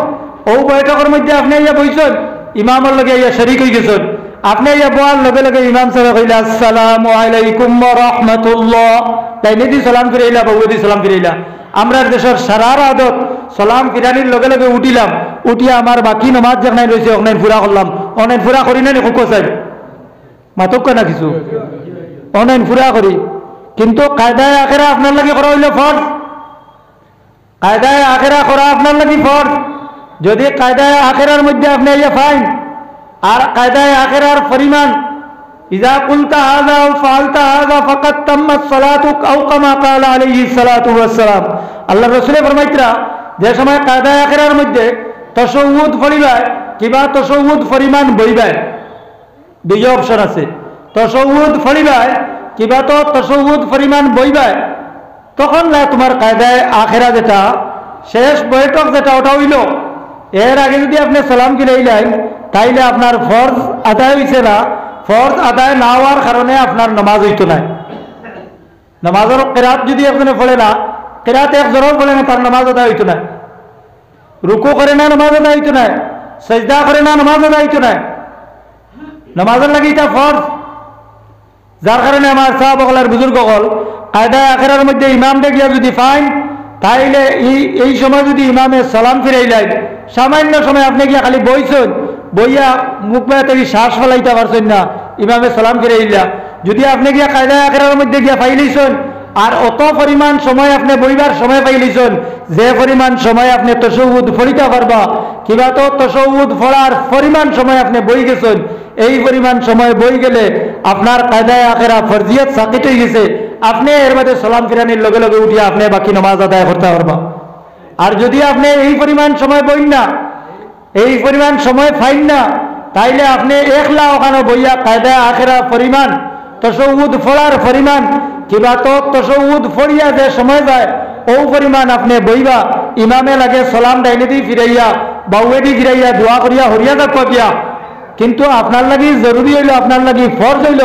ও বৈঠকের মধ্যে আপনি আইয়া বইছেন, ইমামের লগে আইয়া শরীক হয়ে গেছেন, আপনি আইয়া বলার লগে লগে ইমাম সাহেব কইলা আসসালামু আলাইকুম ওয়া রাহমাতুল্লাহ, তাই নিদি সালাম ফিরাইলা বা ওদি সালাম ফিরাইলা। আমরা দেশের সারার আদত সালাম ফিরানির লগে লগে উঠিলাম, উঠিয়া আমার বাকি নামাজ যেখানে রয়েছে অনলাইন ফুরা করলাম, অনলাইন ফুরা করি না হুকো চাই মাতক না কিছু অনলাইন ফুরা করি, কিন্তু কায়দায় আখেরা আপনার লাগে করা হইল ফরজ, কায়দায় আখেরা করা আপনার লাগে ফরজ। যদি কায়দায় আখেরার মধ্যে আপনি ইয়া ফাইন আর কায়দায় আখেরার পরিমাণ ইজা কুলতা হাযা ওয়া ফাআলতা হাযা ফাকাদ তাম্মাত সালাতুক আও কামা ক্বালা আলাইহিস সালাতু ওয়াস সালাম। আল্লাহর রাসূল ফরমাইতরা যে সময় কায়দায় আখেরার মধ্যে তাশাহুদ পড়িবা কিবা তাশাহুদ পরিমাণ বইবা, 2 অপশন আছে, তাশাহুদ পড়িবা কিবা তো তাশাহুদ পরিমাণ বইবা, তখন না তোমার কায়দায় আখেরা যেটা শেষ বৈঠক যেটা ওটা হইল, এর আগে যদি আপনি সালাম ফিরাইলেন তাইলে আপনার ফরজ আদায় হইছে না, ফরজ আদায় না হওয়ার কারণে আপনার নামাজ হইতো না। নামাজের কিরাত যদি একজনে পড়ে না, কিরাত একজনও পড়ে না, তার নামাজ আদায় হইতো না, রুকু করে না নামাজ আদায় হইতো না, সাজদা করে না নামাজ আদায় হইতো না, নামাজের লাগি এটা ফরজ। যার কারণে আমার সাহাবাগণের বুজুর্গগণ কায়দায় আখেরার মধ্যে ইমাম দেখিয়া যদি ফাইন তাইলে এই সময় যদি ইমামে সালাম ফিরাইলাই সামান্য সময় আপনি গিয়া খালি বইছেন, বইয়া মুখ বেড়া থেকে শ্বাস ফেলাইতে পারছেন না, ইমামে সালাম ফিরাইলা, যদি আপনি গিয়া কায়দা আখেরার মধ্যে গিয়া ফাইলাইছেন আর অত পরিমাণ সময় আপনি বইবার সময় পাইলিছেন, যে পরিমাণ সময় আপনি তাশাহুদ পড়িতে পারবা কিবা তো তাশাহুদ পড়ার পরিমাণ সময় আপনি বই গেছেন, এই পরিমাণ সময় বই গেলে আপনার কায়দায় আখেরা ফরজিয়ত সাকিত হয়ে গেছে। আপনি এর মধ্যে সালাম ফিরানির লগে লগে উঠিয়া আপনি বাকি নামাজ আদায় করতে পারবা। আর যদি আপনি এই পরিমাণ সময় বইন না, এই পরিমাণ সময় ফাইন না, তাইলে আপনি একলা ওখানে বইয়া কায়দায় আখেরা পরিমাণ তাশাহুদ পড়ার পরিমাণ কিবা তো তাশাহুদ পড়িয়া যে সময় যায় ও পরিমাণ আপনি বইবা, ইমামে লাগে সালাম ডাইনে দি ফিরাইয়া বাউয়েদি ফিরাইয়া দোয়া করিয়া হরিয়া থাকবা গিয়া। কিন্তু আপনার লাগি জরুরি হইল, আপনার লাগি ফরজ হইল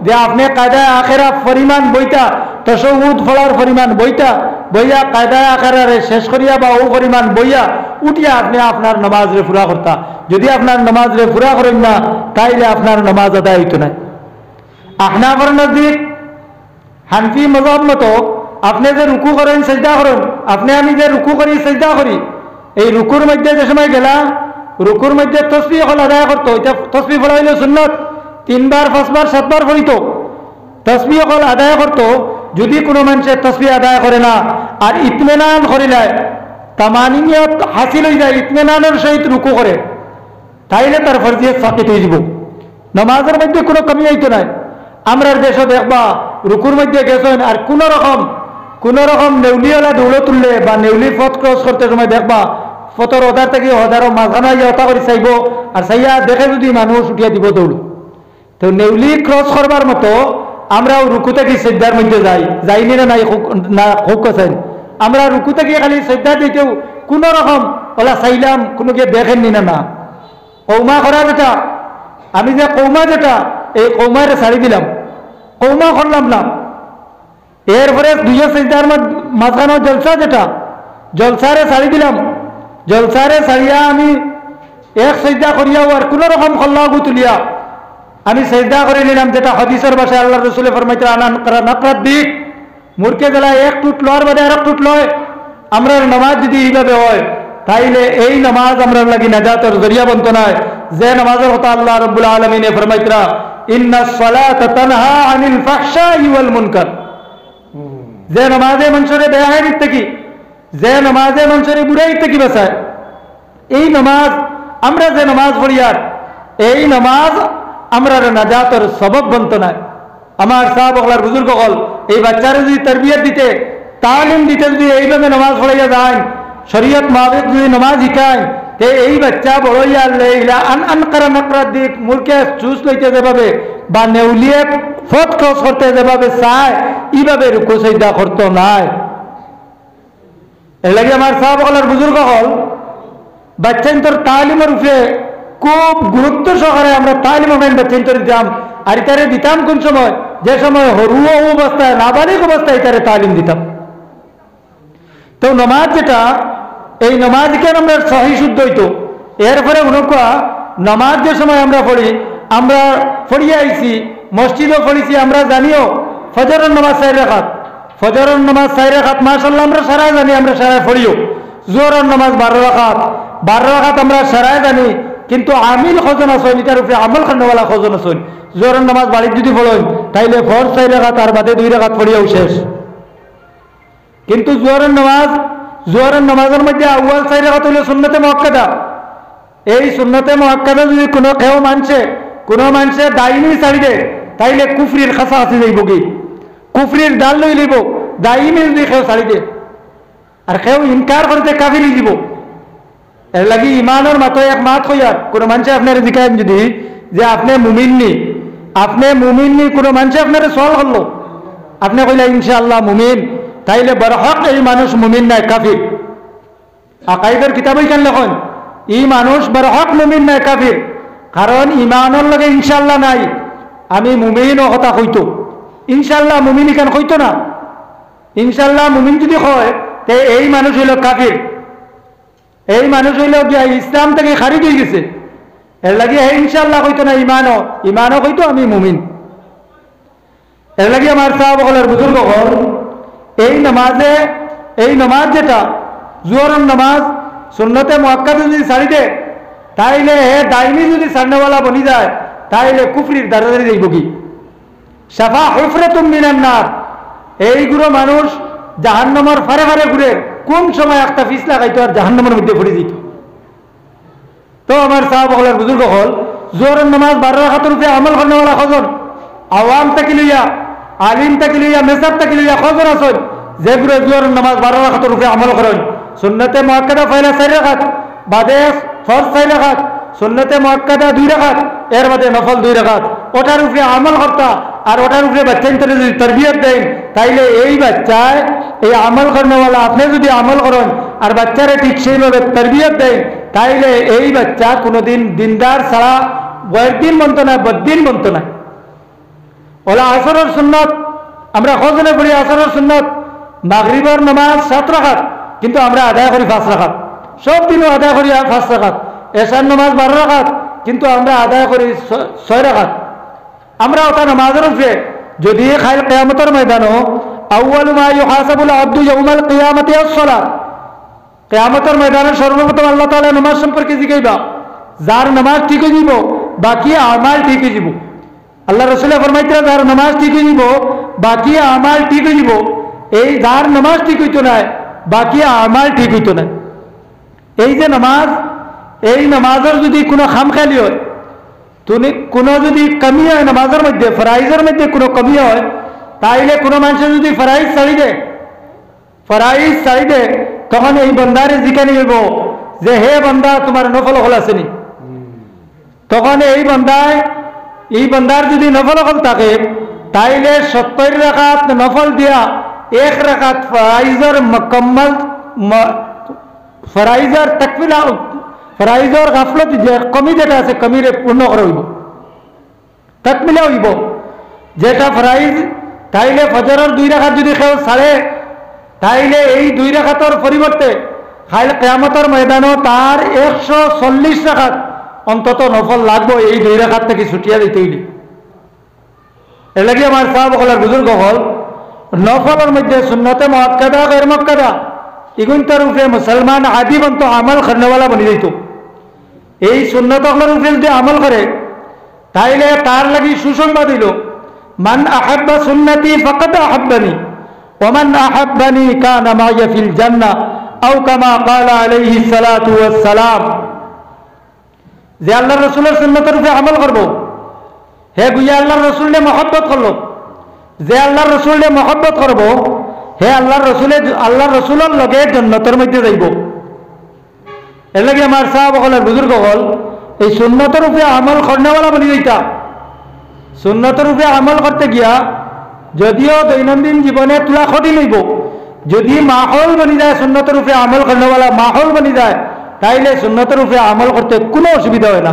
যে আপনি কায়দায় আখেরা পরিমাণ বইটা তাশাহুদ পড়ার পরিমাণ বইটা বইয়া কায়দায় আখেরারে শেষ করিয়া বা ও পরিমাণ বইয়া উঠিয়া আপনি আপনার নামাজ রে পুরা করতা। যদি আপনার নামাজ রে পুরা করেন না তাইলে আপনার নামাজ আদায় হইতো না। আহনাফের নজদিক হানফি মযহাব মতো আপনি যে রুকু করেন সিজদা করেন, আপনি আমি যে রুকু করি সিজদা করি, এই রুকুর মধ্যে যে সময় গেলা রুকুর মধ্যে তসবিহ হল আদায় করতো, এটা তসবিহ পড়া হইল সুন্নত, 3 বার 5 বার 7 বার পড়িত, তসবিহ হল আদায় করতো। যদি কোনো মানুষের তসবিহ আদায় করে না আর ইতমিনান করিলায় তামানিয়ত হাসিল হয়ে যায়, ইতমিনানের সহিত রুকু করে, তাইলে তার ফরজিয়ত সাকিত হয়ে যাব। নামাজের মধ্যে কোনো কমি হইতো না। আমরা দেশে দেখবা রুকুর মধ্যে গেছেন আর কোন রকম নেউলিওয়ালা দৌড় তুললে বা নেউলি পথ ক্রস করতে সময় দেখবা পথর ওদার থেকে হদারও মাঝখানে হতা করে চাইব আর চাইয়া দেখে যদি মানুষ উঠিয়া দিব দৌড়। তো নেউলি ক্রস করবার মতো আমরাও রুকু থেকে সিজদার মধ্যে যাইনি না নাই না হোক আছেন, আমরা রুকু থেকে খালি সিজদা দিতেও কোন রকম ওলা চাইলাম কোনো কে দেখেননি না। কৌমা করা যেটা, আমি যে কৌমা যেটা এই কৌমারে ছাড়ি দিলাম, কৌমা করলাম না। এরপরে 2 সিজদার মাঝখানে জলসা যেটা, জলসারে ছাড়ি দিলাম, জলসারে ছাড়িয়া আমি এক সিজদা করিয়াও আর কোন রকম খল্লাগু তুলিয়া আমি সিজদা করে নিলাম, যেটা হাদিসের ভাষায় আল্লাহ রাসূল ফরমাইতে আনান করা নাকরাত দিক মুরকে গেলা এক টুট লওয়ার বাদে আর এক টুট লয়। আমরা নামাজ যদি এইভাবে হয় তাইলে এই নামাজ আমরা লাগি নাজাতের জরিয়া বন্ত নয়। যে নামাজের কথা আল্লাহ রাব্বুল আলামিনে ফরমাইতরা ইন্নাস সালাতা তানহা আনিল ফাহশাই ওয়াল মুনকার, যে নামাজে মানুষের বেহায়াত থেকে, যে নামাজে মানুষের বুড়াই থেকে বাঁচায়, এই নামাজ আমরা যে নামাজ পড়ি আর এই নামাজ আমরা নাজাতের সবব বন্ত নয়। আমার সাহাব হলার বুজুর্গ হল এই বাচ্চারা যদি তরবিয়ত দিতে তালিম দিতে যদি এইভাবে নামাজ পড়াইয়া যায়, শরীয়ত মাফিক যদি নামাজ শিখায়, তে এই বাচ্চা বড় ইয়া আন করা নাকরাত দিক মুরকে চুস লইতে যেভাবে বা নেউলিয়ে ফট ক্রস করতে যেভাবে চায় এইভাবে রুকু সিজদা করতো নাই। এর লাগে আমার সাহাব হলার বুজুর্গ হল বাচ্চান্তর তালিমের উপরে খুব গুরুত্ব সহকারে আমরা তালিম বাচ্চান্তর দিতাম। আর ইতারে দিতাম কোন সময়, যে সময় হরুয়া অবস্থায় নাবালিক অবস্থায় ইতারে তালিম দিতাম। তো নামাজ যেটা, এই নামাজকে আমরা সহি শুদ্ধ হইতো। এরপরে উনকা নামাজ যে সময় আমরা পড়ি, আমরা পড়িয়া আইছি মসজিদও পড়িছি, আমরা জানিও ফজরের নামাজ 4 রাকাত, ফজরের নামাজ 4 রাকাত মাশাআল্লাহ আমরা সারাই জানি, আমরা সারাই পড়িও। জোহরের নামাজ 12 রাকাত, 12 রাকাত আমরা সারাই জানি, কিন্তু আমিল খজন আসেন, এটার উপরে আমল খান্ডওয়ালা খজন আসেন। জোহরের নামাজ বাড়ির যদি পড়েন তাইলে ফরজ 4 রাকাত আর বাদে 2 রাকাত পড়িয়াও শেষ। কিন্তু জোহরের নামাজের মধ্যে আউয়াল 4 রাকাত হইল সুন্নতে মুআক্কাদা। এই সুন্নতে মুআক্কাদা যদি কোনো মানুষে দাইনি ছাড়ি দে তাইলে কুফরির খাসা আছে যাইব, কি কুফরির ডাল লই লইব। দাইনি যদি কেউ ছাড়ি দে আর কেউ ইনকার করতে কাফির দিব। এর লাগি ইমানের মাত্র এক মাত হইয়ার কোনো মানুষে আপনার জিজ্ঞাসা যদি যে আপনি মুমিননি কোনো মানুষে আপনার সওয়াল করলো, আপনি কইলা ইনশাআল্লাহ মুমিন, তাইলে বরহক এই মানুষ মুমিন নাই কাফির। আকাইদের কিতাবই কেন লেখন ই মানুষ বরহক মুমিন নাই কাফির, কারণ ইমানের লগে ইনশাআল্লাহ নাই। আমি মুমিন ও কথা কইতো, ইনশাআল্লাহ মুমিন কেন কইতো না। ইনশাআল্লাহ মুমিন যদি কয় তে এই মানুষ হইল কাফির, এই মানুষ হইল গিয়া ইসলাম থেকে খারিজ হয়ে গেছে। এর লাগে ইনশাআল্লাহ কইতো না, ইমানও কইতো আমি মুমিন। এর লাগে আমার সাহাব হলের বুজুর্গ হল এই নামাজে এই নামাজ যেটা জোহরের নামাজ সুন্নতে মুআক্কাদা যদি ছাড়ি দে তাইলে হে দাইমি যদি ছাড়নেওয়ালা বনি যায় তাইলে কুফরির দাঁড়াদাঁড়ি যাইব কি শাফা হুফরাতুম মিনান নার। এইগুলো মানুষ জাহান্নামের ফারে ফারে ঘুরে কোন সময় একটা ফিস লাগাইতো আর জাহান্নামের মধ্যে পড়ে যেত। তো আমার সাহাবাগণের বুজুর্গ হল জোহরের নামাজ 12 রাকাতের উপরে আমল করনেওয়ালা কজন আওয়াম থেকে লইয়া আলিম থেকে লইয়া মেসাব থেকে লইয়া কজন আছেন যেগুলো জোহরের নামাজ 12 রাকাতের উপরে আমল করেন। সুন্নতে মুআক্কাদা পয়লা 4 রাকাত বাদে ফরজ 4 রাকাত সুন্নতে মুআক্কাদা 2 রাকাত এর বাদে নফল 2 রাকাত ওটার উপরে আমল করতা আর ওটার উপরে বাচ্চা যদি তরবিয়ত দেন তাইলে এই বাচ্চায় এই আমল করনেওয়ালা আপনি যদি আমল করেন আর বাচ্চারে ঠিক সেইভাবে তরবিয়ত দেন তাইলে এই বাচ্চা কোনোদিন দিনদার ছাড়া বয়ের বনতো না বদ্দিন বনতো না। ওলা আসরের সুন্নত আমরা কজনে পড়ি আসরের সুন্নত মাগরিবের নামাজ 7 রাকাত কিন্তু আমরা আদায় করি 5 রাকাত সব দিনও আদায় করি 5 রাকাত। এশার নামাজ 12 রাকাত কিন্তু আমরা আদায় করি 6 রাকাত। আমরা ওটা নামাজের উপরে যদি খাইল কিয়ামতের ময়দানও আউয়ালু মা ইউহাসাবুল আবদু ইয়াউমাল কিয়ামাতি আস-সালাত কিয়ামতের ময়দানে সর্বপ্রথম আল্লাহ তাআলা নামাজ সম্পর্কে জিজ্ঞাসা যার নামাজ ঠিক হয়ে যাব বাকি আমাল ঠিক হয়ে যাব। আল্লাহ রাসূল ফরমাইতেন যার নামাজ ঠিক হয়ে যাব বাকি আমাল ঠিক হয়ে যাব। এই যার নামাজ ঠিক হইতো না বাকি আমাল ঠিক হইতো না। এই যে নামাজ এই নামাজের যদি কোনো খামখেয়ালি হয় তুমি কোনো যদি কমি হয় নামাজের মধ্যে ফরাইজের মধ্যে কোনো কমি হয় তাইলে কোনো মানুষের যদি ফরাইজ ছাড়ি দে তখন এই বান্দারে জিজ্ঞাসা নিব যে হে বান্দা তোমার নফল হল আসেনি। তখন এই বান্দার যদি নফল হল থাকে তাইলে 70 রাকাত নফল দিয়া 1 রাকাত ফরাইজের মুকম্মল ফরাইজের তাকমিলা ফরাইজর গাফলত যে কমি যেটা আছে কমিরে পূর্ণ করা হইব তাকমিলা হইব যেটা ফরাইজ। তাইলে ফজরের 2 রাকাত যদি কেউ ছাড়ে তাইলে এই 2 রাকাতের পরিবর্তে খাইল কিয়ামতের ময়দানও তার 140 রাকাত অন্তত নফল লাগবে এই 2 রাকাত থেকে ছুটিয়া দিতে হইলে। এর লাগি আমার সাহাবাগণের বুজুর্গ হল নফলের মধ্যে সুন্নতে মুআক্কাদা গैर মুআক্কাদা ইগুনটার উপরে মুসলমান আদি বন্ত আমল করনেওয়ালা বনি যাইত। এই সুন্নতগুলোর উপরে যদি আমল করে তাইলে তার লাগি সুসংবাদ হইল মান আহাব্বা সুন্নতি ফাকাদ আহাব্বানি ওয়া মান আহাব্বানি কানা মাইয়া ফিল জান্নাহ আও কামা ক্বালা আলাইহি সালাতু ওয়াস সালাম। যে আল্লাহর রাসূলের সুন্নতের উপরে আমল করব হে গুয়া আল্লাহর রাসূলকে মহব্বত করলো। যে আল্লাহর রাসূলকে মহব্বত করব হে আল্লাহর রাসূলের লগে জান্নাতের মধ্যে যাইব। এর লাগি আমার সাহাবাগণের বুজুর্গ হল এই সুন্নতের উপরে আমল করনেওয়ালা বনি যাইতা। সুন্নতের উপরে আমল করতে গিয়া যদিও দৈনন্দিন জীবনে তোলা কঠিন হইব যদি মাহল বনি যায় সুন্নতের উপরে আমল করনেওয়ালা মাহল বনি যায় তাইলে সুন্নতের উপরে আমল করতে কোনো অসুবিধা হয় না।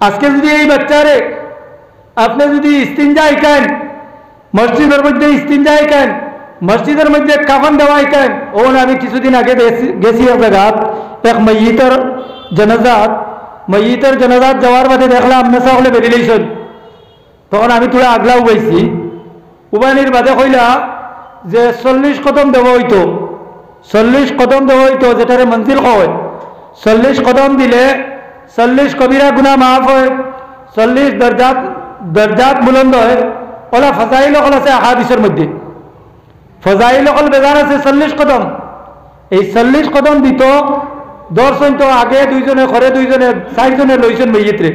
আজকে যদি এই বাচ্চারে আপনি যদি ইস্তিনজা শিখান মসজিদের মধ্যে ইস্তিনজা শিখান মসজিদের মধ্যে কাফন দেওয়া শিখান আমি কিছুদিন আগে গেছি এক জায়গাত এক ময়িতের জানাজাত যাওয়ার বাদে দেখলাম নেশা হলে বেরিয়ে লইছেন। তখন আমি তোরা আগলা উবাইছি উবাইনির বাদে কইলা যে 40 কদম দেওয়া হইতো 40 কদম দেওয়া হইতো যেটারে মঞ্জিল হয় 40 কদম দিলে 40 কবিরা গুনাহ মাফ হয় 40 দরজাত বুলন্দ হয়। ওলা ফজাইল অকল আছে হাদিসের মধ্যে ফজাইল অকল বেজার আছে 40 কদম। এই 40 কদম দিত দর্শন তো আগে দুইজনে ঘরে দুইজনে 4 জনে লইছেন মইয়িতরে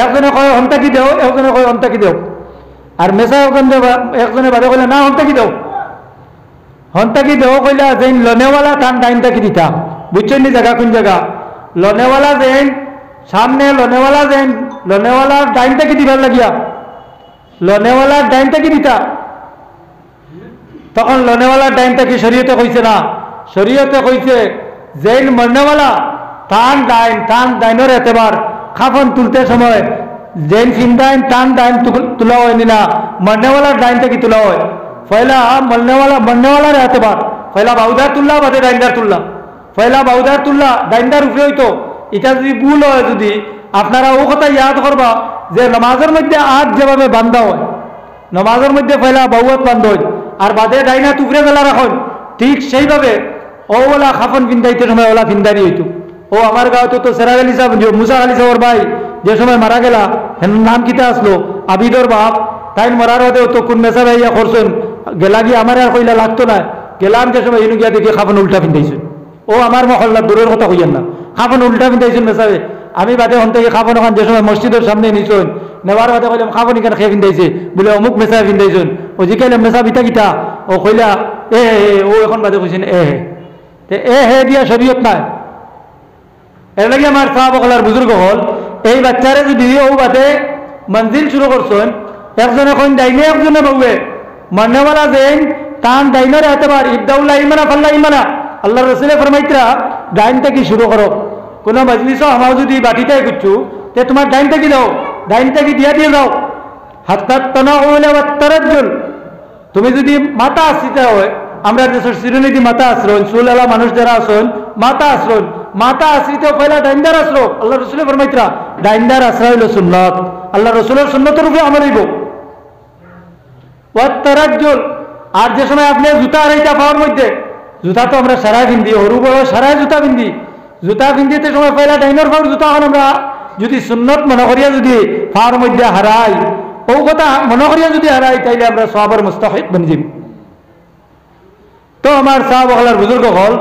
একজনে কয় হন্তাকি দেও একজনে কয় হন্তাকি দেও আর মেসা একজনে বাদে কইলা না হন্তাকি দেও কইলা যেন লনেওয়ালা টান ডাইনটাকি দিতা বুঝছেন নি জায়গা কোন জায়গা লনেওয়ালা যেন সামনে লনেওয়ালার ডাইনটাকি দিবার লাগিয়া লনেওয়ালার ডাইনটাকি দিতা। তখন লনেওয়ালার ডাইনটাকি শরীয়তে কইছে না শরীয়তে কইছে যেন মরনেওয়ালা টান ডাইনের এতেবার খাফন তুলতে সময় যেন ফিনদাইন টান ডাইন তোলা হয় না মরনেওয়ালার ডাইনটাকি তোলা হয়। পয়লা মরনেওয়ালার এতেবার পয়লা বাউদার তুললা বাদে ডাইনদার তুললা পয়লা বাউদার তুললা ডাইনদার উপরে হইতো। এটা যদি ভুল হয় যদি আপনারা ও কথা ইয়াদ করবা যে নামাজের মধ্যে আজ যেভাবে বান্ধা হয় নামাজের মধ্যে পয়লা বাউত বান্ধ হয় আর বাদে ডাইনা টুকরে বেলা রাখুন, ঠিক সেইভাবে ওলা খাফন ফিন্দাইতে সময় ওলা ফিন্দানি হইতো। ও আমার গাঁও তো সেরাগ আলী সাহেব, মুসা আলী সাহের ভাই যে সময় মারা গেলা, হেন নাম কিতা আসলো আবিদর বাপ, তাই মরার হতে তো কোন মেসা ভাইয়া করছেন গেলা গিয়ে আমার আর কইলা লাগতো না, গেলাম যে সময় এনে গিয়া দেখি খাফন উল্টা ফিন্দাইছেন। ও আমার মহল্লা দূরের কথা কইয়েন না, খাফন উল্টা ফিন্দাইছেন মেসাবে। আমি বাদে হন থেকে খাফন ওখান যে সময় মসজিদের সামনে নিছেন নেওয়ার বাদে কইলাম খাফন এখানে খেয়ে ফিন্দাইছে বলে অমুক মেসা ফিন্দাইছেন। ও জিকাইলাম মেসা বিতা কিতা, ও কইলা এ ও এখন বাদে কইছেন এ হে দিয়া শরীয়ত নাই। এর লাগে আমার সাহাবাগলার বুজুর্গ হল এই বাচ্চারে যদি ও বাদে মঞ্জিল শুরু করছেন, একজনে কইন ডাইনে একজনে বউয়ে মান্যওয়ালা যেন তান ডাইনের এতবার ইবদাউল্লাহ ইমানা ফাল্লা ইমানা, আল্লাহ রসুলের ফরমাইতরা ডাইন থেকে শুরু করো। কোনো মজলিসও আমার যদি বাটিটাই করছু তে তোমার ডাইন থেকে দাও, ডাইন থেকে দিয়ে যাও। হাত্তাত তানাউল ওয়া তারাজ্জুল, তুমি যদি মাথা আসিতে হয়, আমরা দেশের শিরোনীতি মাথা আশ্রয় চুলালা মানুষ যারা আসেন মাথা আশ্রয়, মাথা আশ্রিত পয়লা ডাইন্দার আশ্রয়। আল্লাহ রসুলের ফরমাইতরা ডাইন্দার আশ্রয় হইল সুন্নত, আল্লাহ রসুলের সুন্নতের উপরে আমল হইব। ওয়া তারাজ্জুল, আর যে সময় আপনি জুতা আড়াইটা পাওয়ার মধ্যে, জুতা তো আমরা সারাই পিন্ধি, হরু বড় সারাই জুতা পিন্ধি, জুতা পিন্ধিতে সময় পয়লা ডাইনের পাওয়ার জুতা এখন আমরা যদি সুন্নত মনে করিয়া যদি পাওয়ার মধ্যে হারাই, ও কথা মনে করিয়া যদি হারাই, তাইলে আমরা সওয়াবের মুস্তাহিক বনে যাই। তো আমার সাহাবাগলার বুজুর্গ হল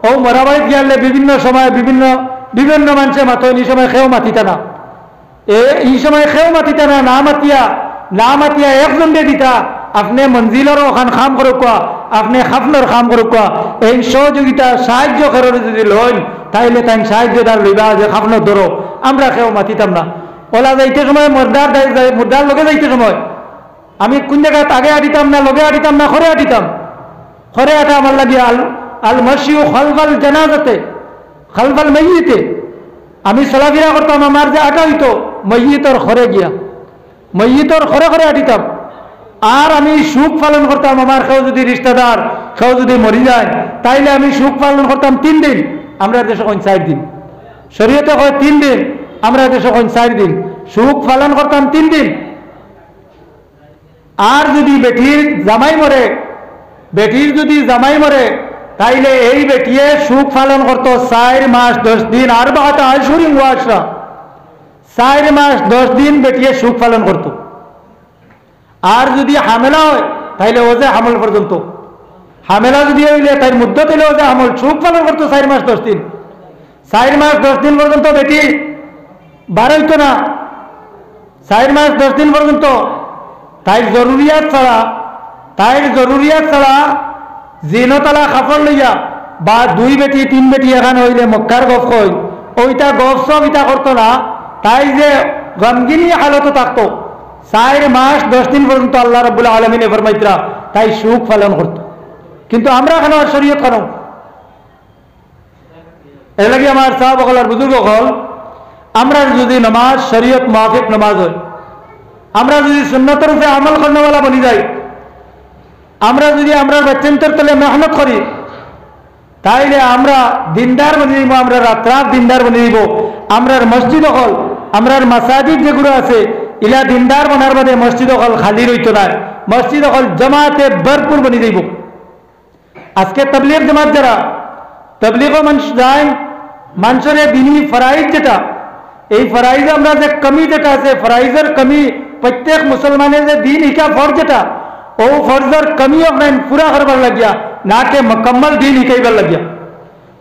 ও মরাবাড়িত গিয়ালে বিভিন্ন সময় বিভিন্ন মানুষের মাতন, এই সময় খেয়েও মাতিতা না, এই সময় খেয়েও মাতিতা না, না মাতিয়া একজন দিয়ে দিতা আপনি মঞ্জিলেরও ওখান খাম করুক, আপনি খাফনের খাম করুক, এই সহযোগিতা সাহায্য করার যদি লইন তাইলে তাই সাহায্যদার লইবা যে খাফনের ধরো, আমরা খেয়েও মাতিতাম না। ওলা যাইতে সময় মুর্দার লগে যাইতে সময় আমি কোন জায়গায় আগে আটিতাম না, লগে আটিতাম না, খরে আটিতাম। খরে আটা আমার লাগে আল মশিউ খালফাল জানাজাতে খালফাল মাইয়িতে, আমি চলাফেরা করতাম, আমার যে আটা হইতো মইয়িতর খরে গিয়া, মইয়িতর খরে খরে আটিতাম। আর আমি সুখ পালন করতাম, আমার কেউ যদি রিশতেদার কেউ যদি মরি যায় তাইলে আমি সুখ পালন করতাম 3 দিন, আমরা দেশে কোন 4 দিন, শরীয়তে হয় 3 দিন, আমরা দেশে কোন 4 দিন, সুখ পালন করতাম 3 দিন। আর যদি বেটির যদি জামাই মরে তাইলে এই বেটিয়ে সুখ পালন করতো 4 মাস 10 দিন, আর বাহাটা আশুরিন ওয়াশরা 4 মাস 10 দিন বেটিয়ে সুখ পালন করতো। আর যদি হামেলা হয় তাইলে ও যে হামল পর্যন্ত, হামেলা যদি হইলে তাই মুদ্দত হইলে ও যে হামল সুখ পালন করতো 4 মাস 10 দিন, 4 মাস 10 দিন পর্যন্ত বেটি বার হইতো না, 4 মাস 10 দিন পর্যন্ত তাই জরুরিয়াত ছাড়া জিনতলা কাপড় লইয়া বা 2 বেটি 3 বেটি এখানে হইলে মক্কার গফ কই ওইটা গফ সব ইটা করতো না, তাই যে গমগিনী হালত থাকতো 4 মাস 10 দিন পর্যন্ত আল্লাহ রাব্বুল আলামিন ফরমাইতরা তাই সুখ পালন করতো। কিন্তু আমরা কেন শরীয়ত কেন? এর লাগে আমার সাহাবাগলার বুজুর্গ হল আমরা যদি নামাজ শরীয়ত মাফিক নামাজ হয়, আমরা যদি সুন্নতের উপরে আমল করানোওয়ালা বনি যাই, আমরা যদি আমরা বাচ্চান্তর তলে মেহনত করি তাইলে আমরা দিনদার বনে দিব, আমরা রাত দিনদার বনে দিব। আমরার মসজিদ হল আমরার মাসাজিদ যেগুলো আছে ইলা দিনদার বনার বাদে মসজিদ হল খালি রইত না, মসজিদ হল জামাতে ভরপুর বনে যাইব। আজকে তবলিগ জামাত যারা তবলিগ মানুষ যায়, মানুষের দিনী ফরাইজ যেটা, এই ফরাইজ আমরা যে কমি যেটা আছে, ফরাইজের কমি প্রত্যেক মুসলমানের যে দিন ইকা ফর্জ যেটা, ও ফর্জের কমি আপনার পুরা করবার লাগিয়া না কে মকম্মল দিন ইকাইবার লাগিয়া।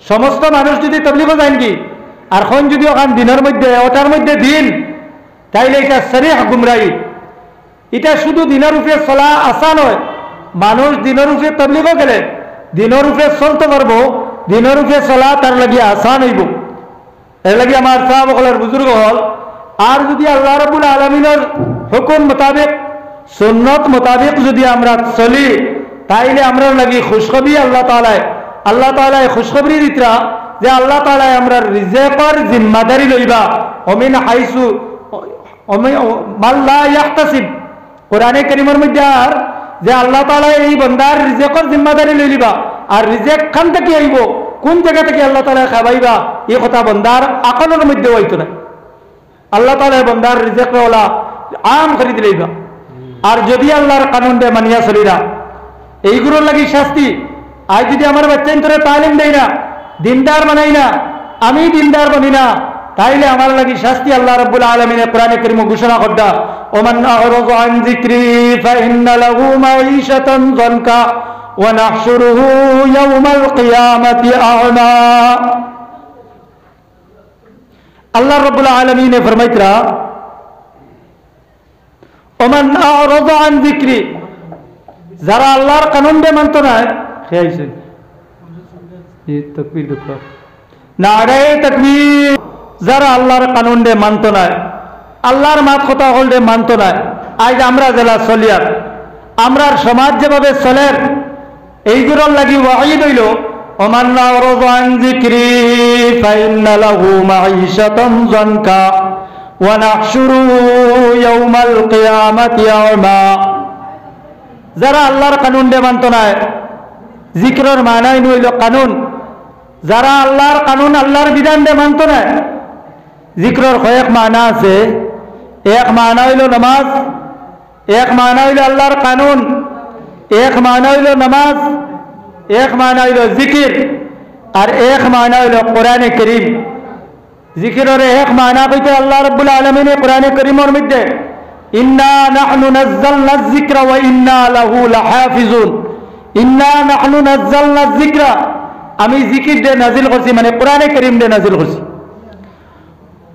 সমস্ত মানুষ যদি তবলিগ যায় কি আর এখন যদি ওখান দিনের মধ্যে ওটার মধ্যে দিন, তাইলে এটা সরিহ গুমরাহি। এটা শুধু দিনের উপরে চলা আসান হয়, মানুষ দিনের উপরে তবলিগ গেলে দিনের উপরে চলতে পারবো, দিনের উপরে চলা তার লাগিয়া আসান হইব। এর লাগে আমার সাহাবাগলার বুজুর্গ হল আর যদি আল্লাহ রাব্বুল আলামিনের হুকুম মোতাবেক সুন্নত মোতাবেক যদি আমরা চলি তাইলে আমরা লাগি খুশখবরি আল্লাহ তাআলা খুশখবরি দিতরা যে আল্লাহ তাআলা আমরা রিজেকর জিম্মাদারি লইবা, ওমিন হাইসু মান লা ইয়াহতাসিব। কোরআনে কারীমের মধ্যে আর যে আল্লাহ তাআলা এই বান্দার রিজেকর জিম্মাদারি লইলিবা, আর রিজেক খান থেকে আইব কোন জায়গা থেকে আল্লাহ তাআলা খাবাইবা এই কথা বান্দার আকলের মধ্যে হইতো না। আল্লাহ তাআলা বান্দার রিজেক ওলা আম করে দিলেইবা। আর যদি আল্লাহর কানুন দে মানিয়া চলিরা এইগুলোর লাগি শাস্তি। আজ যদি আমার বাচ্চা তোরে তালিম দেয় না, দিনদার বানাই না, আমি দিনদার বানি না, তাইলে আমার লাগি শাস্তি আল্লাহ রাব্বুল আলামিন কোরআনে কারীমে ঘোষণা করদা, ওমান আ'রাযা আন যিকরি ফাইন্না লাহু মাঈশাতান যানকা ওয়া নাহশুরুহু ইয়াওমাল কিয়ামাতি আ'মা। আল্লাহ রাব্বুল আলামিন ফরমাইতরা, ওমান আ'রাযা আন যিকরি, যারা আল্লাহর কানুন দে মানত না, খেয়াইছে এই তাকবীর দেখো, নারে তাকবীর, যারা আল্লাহর কানুন দে মানত না, আল্লাহর মাত কথা হল দে মানত না, আজ আমরা জেলা চলিয়ার, আমরার সমাজ যেভাবে চলে এইগুলোর লাগি ওয়াঈদ হইল, ওমান আ'রাযা আন যিকরি ফাইন্না লাহু মাঈশাতান যানকা ওয়া নাহশুরুহু ইয়াওমাল কিয়ামাতি আ'মা। যারা আল্লাহর কানুন দে মানত না, জিকিরের মানাই হইল কানুন, যারা আল্লাহর কানুন আল্লাহর বিধান দে মানত না, জিকিরের কয়েক মানা আছে। এক মানা হইল নামাজ, এক মানা হইল আল্লাহর কানুন, এক মানা হইল নামাজ, এক মানা হইল জিকির, আর এক মানা হইল কোরআনে কারীম। জিকিরের এক মানা কইতে আল্লাহ রাব্বুল আলামিন কোরআনে কারীমের মধ্যে ইন্না নাহনু নাযালনা যিকরা ওয়া ইন্না লাহু লাহাফিজুন, ইন্না নাহনু নাযালনা যিকরা, আমি জিকির দে নাজিল করছি, মানে কোরআনে কারীম দে নাজিল করছি।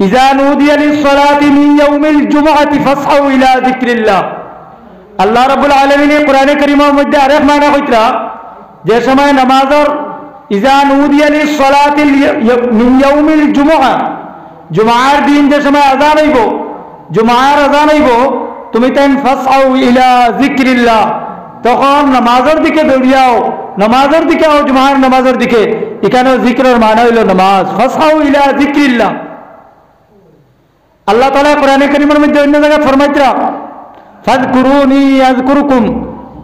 ইযা নুদিয়া লিস-সালাতি মিন ইয়াউমিল জুমআতি ফাসআউ ইলা যিকরিল্লাহ। আল্লাহ রাব্বুল আলামিন কোরআনে কারীমের মধ্যে আরেক মানা কইতরা, যে সময় নামাজের ইযা নুদিয়া লিস-সালাতি মিন ইয়াউমিল জুমআ, জুমআর দিন যে সময় আযান হইব, জুমআর আযান হইব, তুমি তাই ফাসআউ ইলা যিকরিল্লাহ, তখন নামাজের দিকে দৌড়িয়াও, নামাজের দিকে আও, জুমআর নামাজের দিকে। এখানে জিকিরের মানা হইল নামাজ, ফাসআউ ইলা যিকরিল্লাহ। আল্লাহ তাআলা কোরআনে কারীমের মধ্যে অন্য জায়গায় ফরমাইতরা, ফাযকুরুনি আযকুরুকুম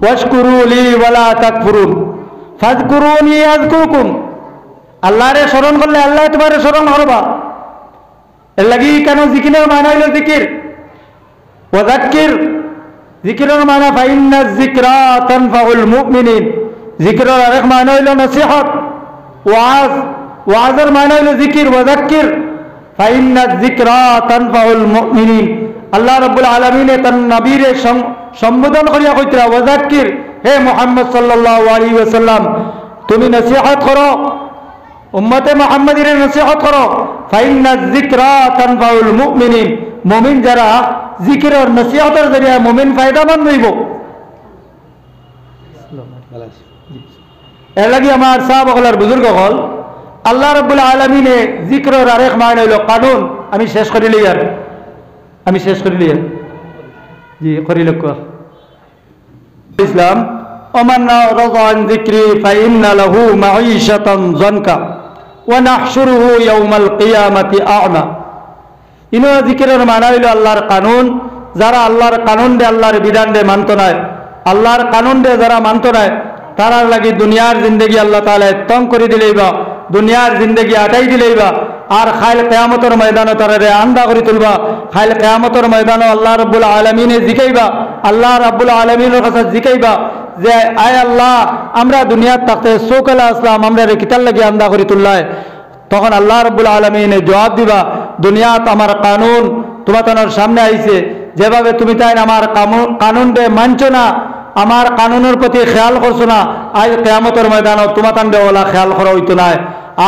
ওয়াশকুরু লি ওয়ালা তাকফুরুন, ফাযকুরুনি আযকুরুকুম, আল্লাহরে স্মরণ করলে আল্লাহ তোমারে স্মরণ করবা। এর লাগি কেন জিকিরের মানা হইল জিকির। ওয়াযাক্কির, জিকিরের মানা ফাইন্না যিকরা তানফাউল মুমিনিন, জিকিরের আরেক মানা হইল নসিহত, ওয়াজ, ওয়াজের মানা হইল জিকির। ওয়াযাক্কির ফাইন্না যিকরা তানফাউল মুমিনিন। আল্লাহ রাব্বুল আলামিন তার নবীর সম্বোধন করিয়া কইতরা, ওয়াযাক্কির, হে মুহাম্মদ সাল্লাল্লাহু আলাইহি ওয়াসাল্লাম, তুমি নসিহত করো, উম্মতে মুহাম্মাদির নসিহত করো। ফাইন্না যিকরা তানফাউল মুমিনিন, মুমিন যারা জিকিরের নসিহতের জরিয়া মুমিন ফায়দামন্দ হইব। এর লাগি আমার সাহাবাগণের বুজুর্গ হল, আল্লাহ রাব্বুল আলামিনে জিকিরের আরেক মানা হইল কানুন। আমি শেষ করিলি আর, আমি শেষ করিলি আর, জি করিল ইসলাম, ওমান আ'রাযা আন যিকরি ফাইন্না লাহু মাঈশাতান যানকা ওয়া নাহশুরুহু ইয়াওমাল কিয়ামাতি আ'মা। ইনো জিকিরের মানা হইল আল্লাহর কানুন। যারা আল্লাহর কানুন দে, আল্লাহর বিধান দে মানত না, আল্লাহর কানুন দে যারা মানত না, তারার লাগি দুনিয়ার জিন্দগি আল্লাহ তাআলা তং করে দিলেইবা, দুনিয়ার জিন্দগি আটাই দিলেইবা, আর খাইল কিয়ামতের ময়দানে তারারে আন্দা করে তুলবা। খাইল কিয়ামতের ময়দানে আল্লাহ রাব্বুল আলামিনে জিকাইবা, আল্লাহ রাব্বুল আলামিনের কাছে জিকাইবা যে আয় আল্লাহ, আমরা দুনিয়ার থাকতে সকালে আসলাম, আমরা রে কিতার লাগি আন্দা করে তুললাই। তখন আল্লাহ রাব্বুল আলামিনে জবাব দিবা, দুনিয়াত আমার কানুন তোমার সামনে আইছে, যেভাবে তুমি তাই আমার কানুন দে মানছো না, আমার কানুনের প্রতি খেয়াল করছো না, আজ কিয়ামতের ময়দানে তোমার তান্ডে ওলা খেয়াল করা হইতো না।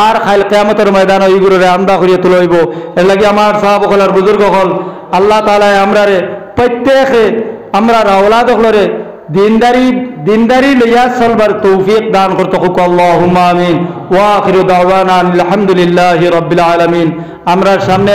আর খাইল কিয়ামতের ময়দানে এইগুলোরে আন্দা করিয়া তুলইব। এর লাগি আমার সাহাবাগণের বুজুর্গ হল, আল্লাহ তাআলা আমরারে প্রত্যেকে আমরা আওলাদ হলরে দিনদারি লইয়া চলবার তৌফিক দান করতে হোক। আল্লাহুম্মা আমিন। ওয়া আখিরু দাওয়ানা আলহামদুলিল্লাহি রাব্বিল আলামিন। আমরা সামনে